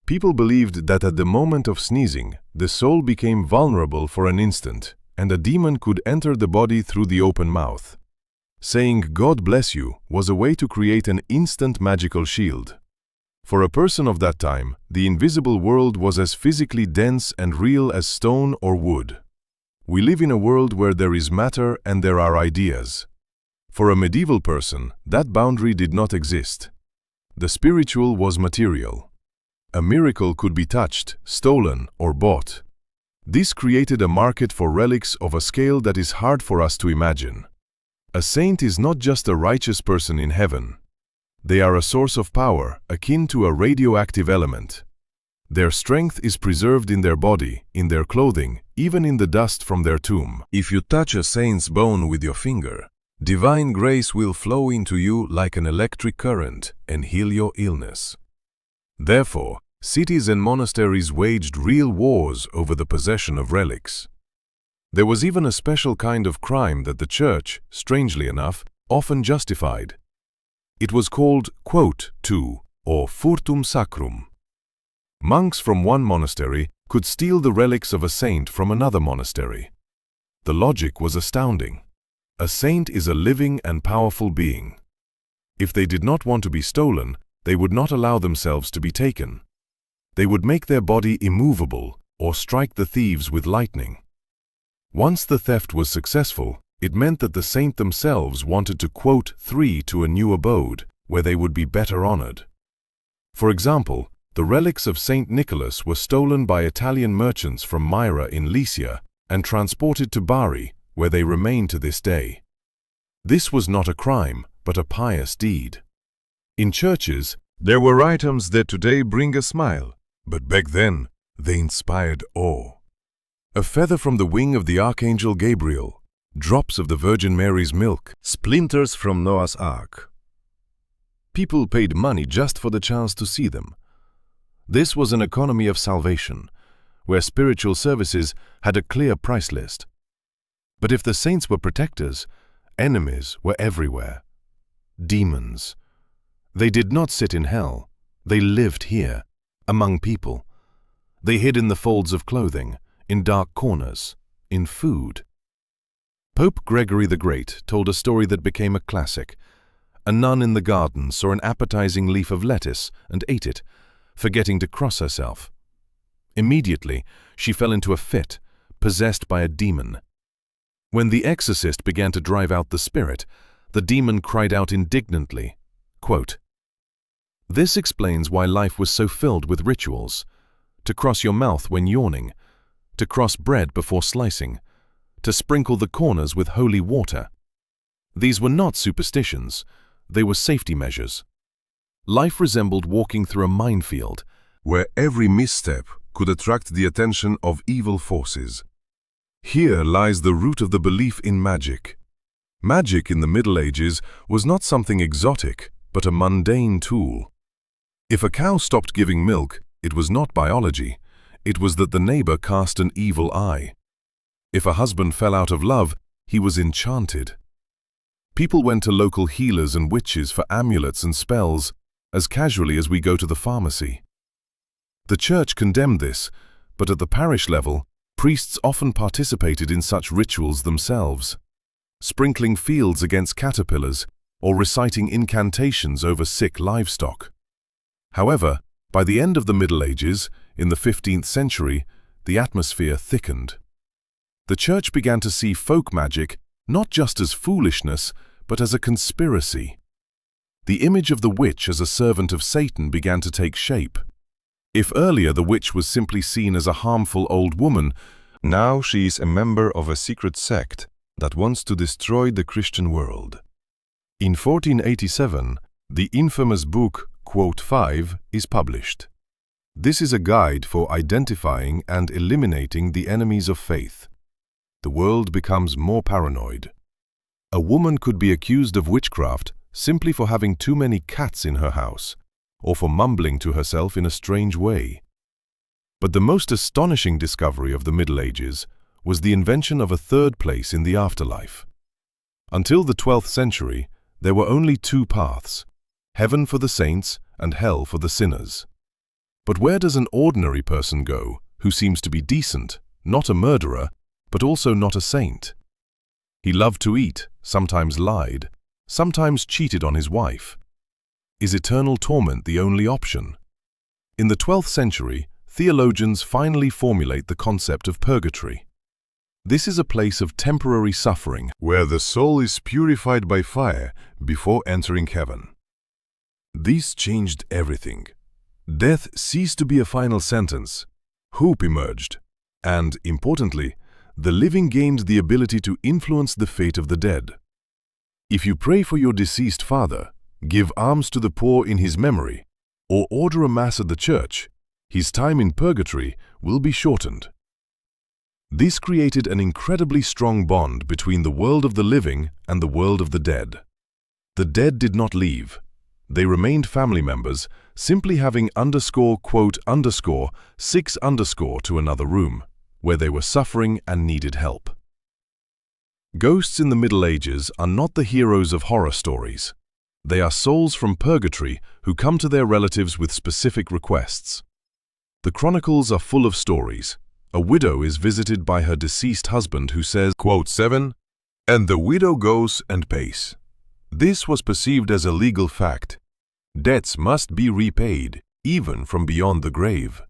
Speaker 3: People believed that at the moment of sneezing, the soul became vulnerable for an instant, and a demon could enter the body through the open mouth. Saying "God bless you" was a way to create an instant magical shield. For a person of that time, the invisible world was as physically dense and real as stone or wood. We live in a world where there is matter and there are ideas. For a medieval person, that boundary did not exist. The spiritual was material. A miracle could be touched, stolen, or bought. This created a market for relics of a scale that is hard for us to imagine. A saint is not just a righteous person in heaven. They are a source of power, akin to a radioactive element. Their strength is preserved in their body, in their clothing, even in the dust from their tomb. If you touch a saint's bone with your finger, divine grace will flow into you like an electric current and heal your illness. Therefore, cities and monasteries waged real wars over the possession of relics. There was even a special kind of crime that the Church, strangely enough, often justified:
Speaker 2: It was called quote to, or furtum sacrum. Monks from one monastery could steal the relics of a saint from another monastery. The logic was astounding. A saint is a living and powerful being. If they did not want to be stolen, they would not allow themselves to be taken. They would make their body immovable or strike the thieves with lightning. Once the theft was successful, it meant that the saint themselves wanted to quote three to a new abode where they would be better honored. For example, the relics of Saint Nicholas were stolen by Italian merchants from Myra in Lycia and transported to Bari, where they remain to this day. This was not a crime, but a pious deed. In churches, there were items that today bring a smile, but back then, they inspired awe. A feather from the wing of the Archangel Gabriel, drops of the Virgin Mary's milk, splinters from Noah's Ark. People paid money just for the chance to see them. This was an economy of salvation, where spiritual services had a clear price list. But if the saints were protectors, enemies were everywhere. Demons. They did not sit in hell. They lived here, among people. They hid in the folds of clothing, in dark corners, in food. Pope Gregory the Great told a story that became a classic. A nun in the garden saw an appetizing leaf of lettuce and ate it, forgetting to cross herself. Immediately, she fell into a fit, possessed by a demon. When the exorcist began to drive out the spirit, the demon cried out indignantly, quote, "This explains why life was so filled with rituals. To cross your mouth when yawning, to cross bread before slicing, to sprinkle the corners with holy water. These were not superstitions, they were safety measures. Life resembled walking through a minefield, where every misstep could attract the attention of evil forces. Here lies the root of the belief in magic. Magic in the Middle Ages was not something exotic, but a mundane tool. If a cow stopped giving milk, it was not biology, it was that the neighbor cast an evil eye. If a husband fell out of love, he was enchanted. People went to local healers and witches for amulets and spells, as casually as we go to the pharmacy. The church condemned this, but at the parish level, priests often participated in such rituals themselves, sprinkling fields against caterpillars or reciting incantations over sick livestock. However, by the end of the Middle Ages, in the 15th century, the atmosphere thickened. The church began to see folk magic not just as foolishness, but as a conspiracy. The image of the witch as a servant of Satan began to take shape. If earlier the witch was simply seen as a harmful old woman, now she is a member of a secret sect that wants to destroy the Christian world. In 1487, the infamous book, Quote 5, is published. This is a guide for identifying and eliminating the enemies of faith. The world becomes more paranoid. A woman could be accused of witchcraft simply for having too many cats in her house, or for mumbling to herself in a strange way. But the most astonishing discovery of the Middle Ages was the invention of a third place in the afterlife. Until the 12th century, there were only two paths, heaven for the saints and hell for the sinners. But where does an ordinary person go who seems to be decent, not a murderer, but also not a saint? He loved to eat, sometimes lied, sometimes cheated on his wife. Is eternal torment the only option? In the 12th century, theologians finally formulate the concept of purgatory. This is a place of temporary suffering where the soul is purified by fire before entering heaven. This changed everything. Death ceased to be a final sentence. Hope emerged. And, importantly, the living gained the ability to influence the fate of the dead. If you pray for your deceased father, give alms to the poor in his memory, or order a mass at the church, his time in purgatory will be shortened. This created an incredibly strong bond between the world of the living and the world of the dead. The dead did not leave. They remained family members, simply having _6_ to another room, where they were suffering and needed help. Ghosts in the Middle Ages are not the heroes of horror stories. They are souls from purgatory who come to their relatives with specific requests. The chronicles are full of stories. A widow is visited by her deceased husband who says,
Speaker 3: Quote 7, "And the widow goes and pays. This was perceived as a legal fact. Debts must be repaid, even from beyond the grave."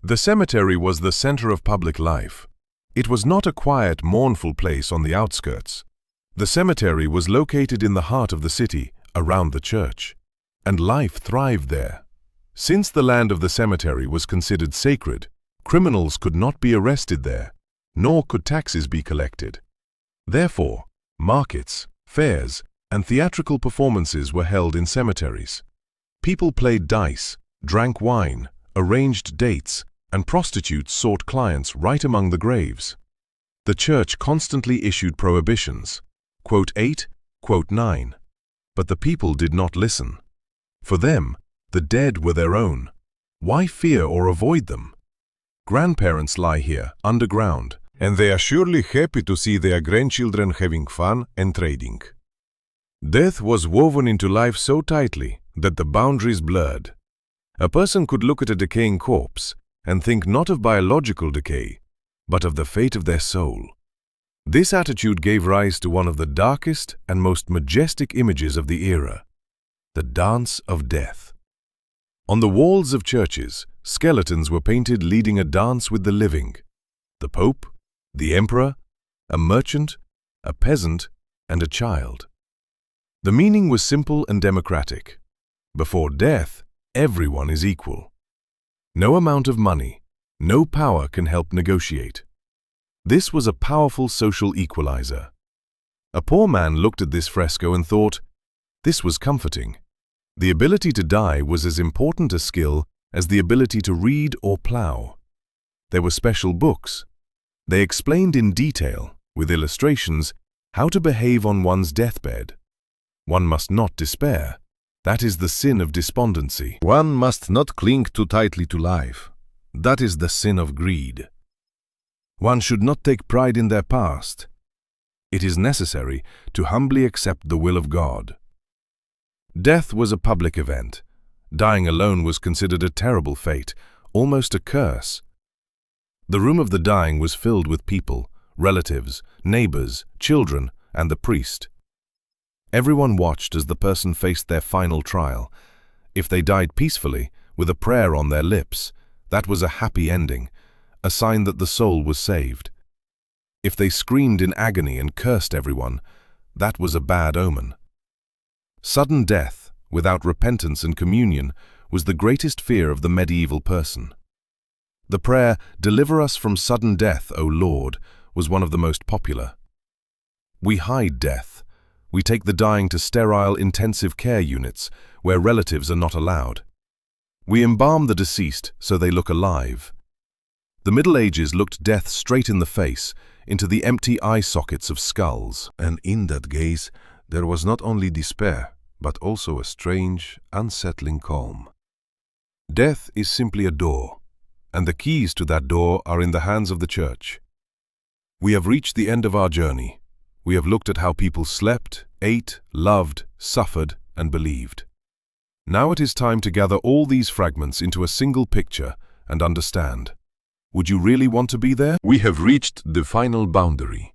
Speaker 3: The cemetery was the center of public life. It was not a quiet, mournful place on the outskirts. The cemetery was located in the heart of the city, around the church, and life thrived there. Since the land of the cemetery was considered sacred, criminals could not be arrested there, nor could taxes be collected. Therefore, markets, fairs, and theatrical performances were held in cemeteries. People played dice, drank wine, arranged dates, and prostitutes sought clients right among the graves. The church constantly issued prohibitions, quote 8, quote 9. But the people did not listen. For them, the dead were their own. Why fear or avoid them? Grandparents lie here, underground, And they are surely happy to see their grandchildren having fun and trading. Death was woven into life so tightly that the boundaries blurred. A person could look at a decaying corpse and think not of biological decay, but of the fate of their soul. This attitude gave rise to one of the darkest and most majestic images of the era, the dance of death. On the walls of churches, skeletons were painted leading a dance with the living: the Pope, the Emperor, a merchant, a peasant, and a child. The meaning was simple and democratic. Before death, everyone is equal. No amount of money, no power can help negotiate. This was a powerful social equalizer. A poor man looked at this fresco and thought, this was comforting. The ability to die was as important a skill as the ability to read or plow. There were special books. They explained in detail, with illustrations, how to behave on one's deathbed. One must not despair. That is the sin of despondency. One must not cling too tightly to life. That is the sin of greed. One should not take pride in their past. It is necessary to humbly accept the will of God. Death was a public event. Dying alone was considered a terrible fate, almost a curse. The room of the dying was filled with people, relatives, neighbors, children, and the priest. Everyone watched as the person faced their final trial. If they died peacefully, with a prayer on their lips, that was a happy ending, a sign that the soul was saved. If they screamed in agony and cursed everyone, that was a bad omen. Sudden death, without repentance and communion, was the greatest fear of the medieval person. The prayer, "Deliver us from sudden death, O Lord," was one of the most popular. We hide death. We take the dying to sterile intensive care units, where relatives are not allowed. We embalm the deceased so they look alive. The Middle Ages looked death straight in the face, into the empty eye sockets of skulls, and in that gaze there was not only despair, but also a strange, unsettling calm. Death is simply a door, and the keys to that door are in the hands of the Church. We have reached the end of our journey. We have looked at how people slept, ate, loved, suffered, and believed. Now it is time to gather all these fragments into a single picture and understand. Would you really want to be there? We have reached the final boundary.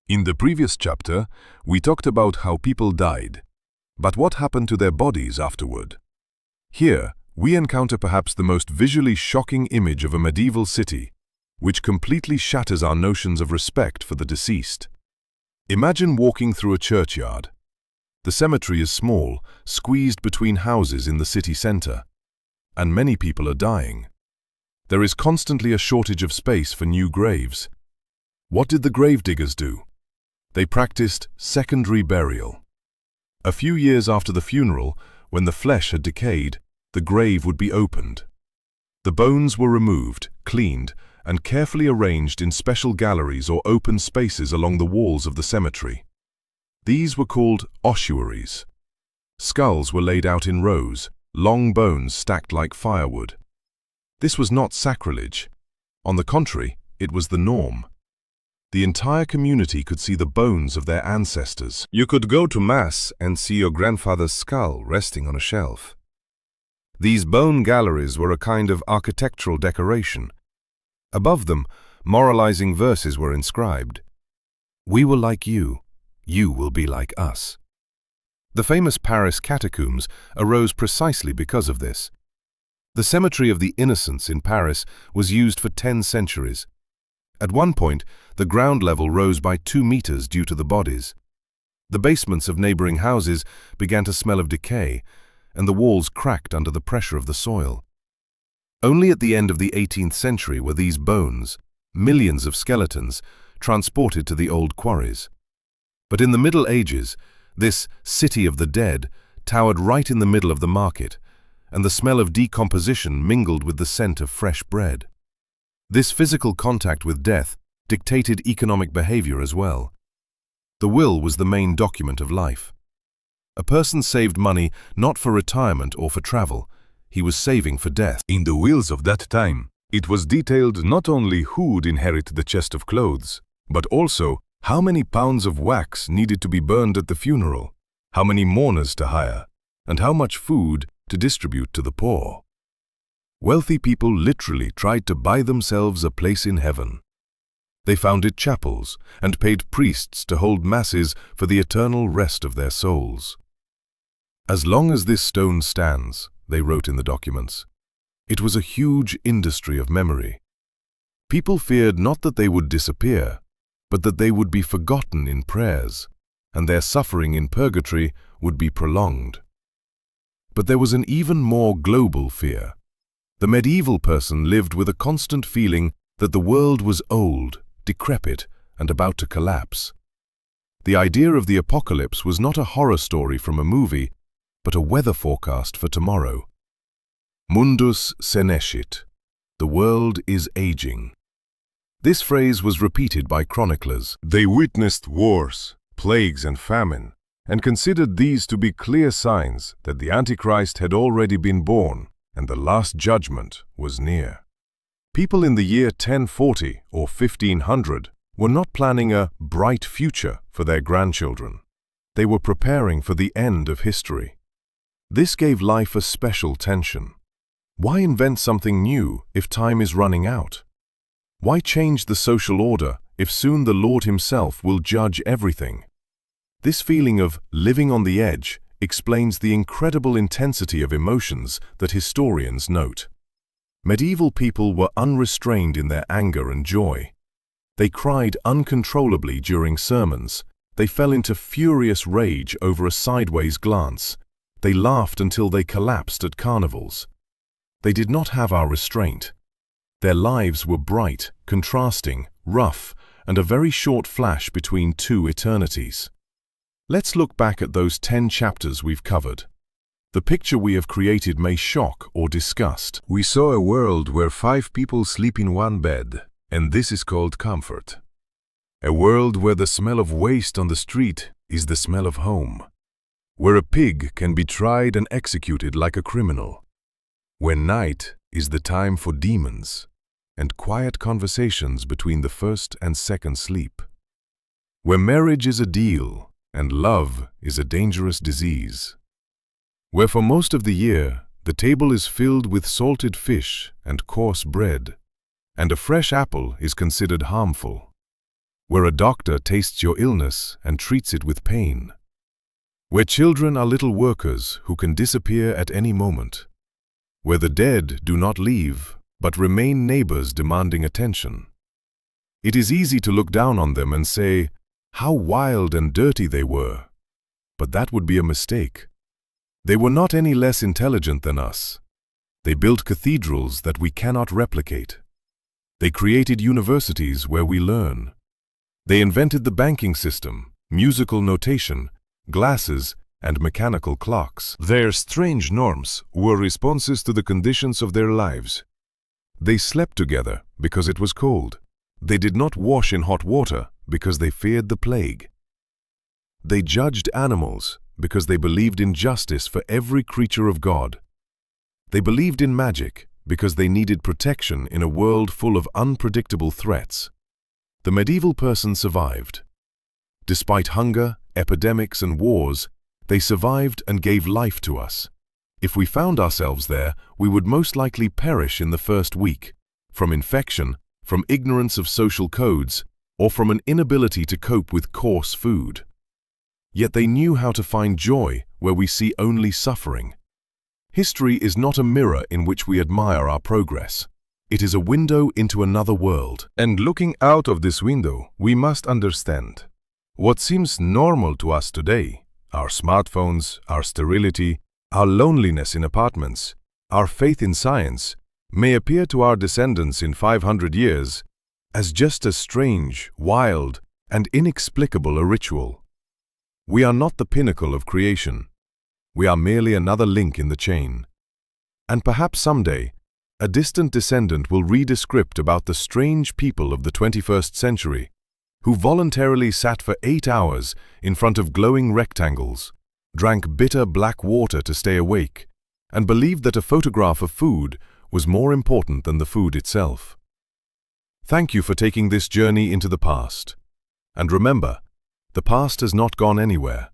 Speaker 3: In the previous chapter, we talked about how people died. But what happened to their bodies afterward? Here, we encounter perhaps the most visually shocking image of a medieval city, which completely shatters our notions of respect for the deceased. Imagine walking through a churchyard. The cemetery is small, squeezed between houses in the city center, and many people are dying. There is constantly a shortage of space for new graves. What did the gravediggers do? They practiced secondary burial. A few years after the funeral, when the flesh had decayed, the grave would be opened. The bones were removed, cleaned, and carefully arranged in special galleries or open spaces along the walls of the cemetery. These were called ossuaries. Skulls were laid out in rows, long bones stacked like firewood. This was not sacrilege. On the contrary, it was the norm.
Speaker 2: The entire community could see the bones of their ancestors.
Speaker 3: You could go to Mass and see your grandfather's skull resting on a shelf. These bone galleries were a kind of architectural decoration. Above them, moralizing verses were inscribed. "We will like you will be like us." The famous Paris catacombs arose precisely because of this. The cemetery of the Innocents in Paris was used for 10 centuries. At one point, the ground level rose by 2 meters due to the bodies. The basements of neighboring houses began to smell of decay, and the walls cracked under the pressure of the soil. Only at the end of the 18th century were these bones, millions of skeletons, transported to the old quarries. But in the Middle Ages, this city of the dead towered right in the middle of the market, and the smell of decomposition mingled with the scent of fresh bread. This physical contact with death dictated economic behavior as well. The will was the main document of life. A person saved money not for retirement or for travel, he was saving for death.
Speaker 2: In the wills of that time, it was detailed not only who would inherit the chest of clothes, but also how many pounds of wax needed to be burned at the funeral, how many mourners to hire, and how much food to distribute to the poor. Wealthy people literally tried to buy themselves a place in heaven. They founded chapels and paid priests to hold masses for the eternal rest of their souls. "As long as this stone stands," they wrote in the documents, it was a huge industry of memory. People feared not that they would disappear, but that they would be forgotten in prayers, and their suffering in purgatory would be prolonged. But there was an even more global fear. The medieval person lived with a constant feeling that the world was old, decrepit, and about to collapse. The idea of the apocalypse was not a horror story from a movie, but a weather forecast for tomorrow. Mundus senescit. The world is aging. This phrase was repeated by chroniclers.
Speaker 3: They witnessed wars, plagues, and famine, and considered these to be clear signs that the Antichrist had already been born and the Last Judgment was near. People in the year 1040 or 1500 were not planning a bright future for their grandchildren. They were preparing for the end of history. This gave life a special tension. Why invent something new if time is running out? Why change the social order if soon the Lord himself will judge everything? This feeling of living on the edge explains the incredible intensity of emotions that historians note. Medieval people were unrestrained in their anger and joy. They cried uncontrollably during sermons. They fell into furious rage over a sideways glance. They laughed until they collapsed at carnivals. They did not have our restraint. Their lives were bright, contrasting, rough, and a very short flash between 2 eternities. Let's look back at those 10 chapters we've covered. The picture we have created may shock or disgust.
Speaker 2: We saw a world where 5 people sleep in one bed, and this is called comfort. A world where the smell of waste on the street is the smell of home. Where a pig can be tried and executed like a criminal. Where night is the time for demons, and quiet conversations between the first and second sleep. Where marriage is a deal, and love is a dangerous disease. Where for most of the year, the table is filled with salted fish and coarse bread, and a fresh apple is considered harmful. Where a doctor tastes your illness and treats it with pain. Where children are little workers who can disappear at any moment. Where the dead do not leave, but remain neighbors demanding attention. It is easy to look down on them and say, how wild and dirty they were. But that would be a mistake. They were not any less intelligent than us. They built cathedrals that we cannot replicate. They created universities where we learn. They invented the banking system, musical notation, glasses, and mechanical clocks. Their strange norms were responses to the conditions of their lives. They slept together because it was cold. They did not wash in hot water because they feared the plague. They judged animals because they believed in justice for every creature of God. They believed in magic because they needed protection in a world full of unpredictable threats. The medieval person survived. Despite hunger, epidemics, and wars, they survived and gave life to us. If we found ourselves there, we would most likely perish in the first week, from infection, from ignorance of social codes, or from an inability to cope with coarse food. Yet they knew how to find joy where we see only suffering. History is not a mirror in which we admire our progress. It is a window into another world.
Speaker 3: And looking out of this window, we must understand what seems normal to us today, our smartphones, our sterility, our loneliness in apartments, our faith in science, may appear to our descendants in 500 years as just as strange, wild, and inexplicable a ritual. We are not the pinnacle of creation. We are merely another link in the chain. And perhaps someday, a distant descendant will read a script about the strange people of the 21st century who voluntarily sat for 8 hours in front of glowing rectangles, drank bitter black water to stay awake, and believed that a photograph of food was more important than the food itself. Thank you for taking this journey into the past. And remember, the past has not gone anywhere.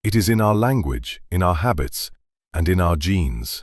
Speaker 3: It is in our language, in our habits, and in our genes.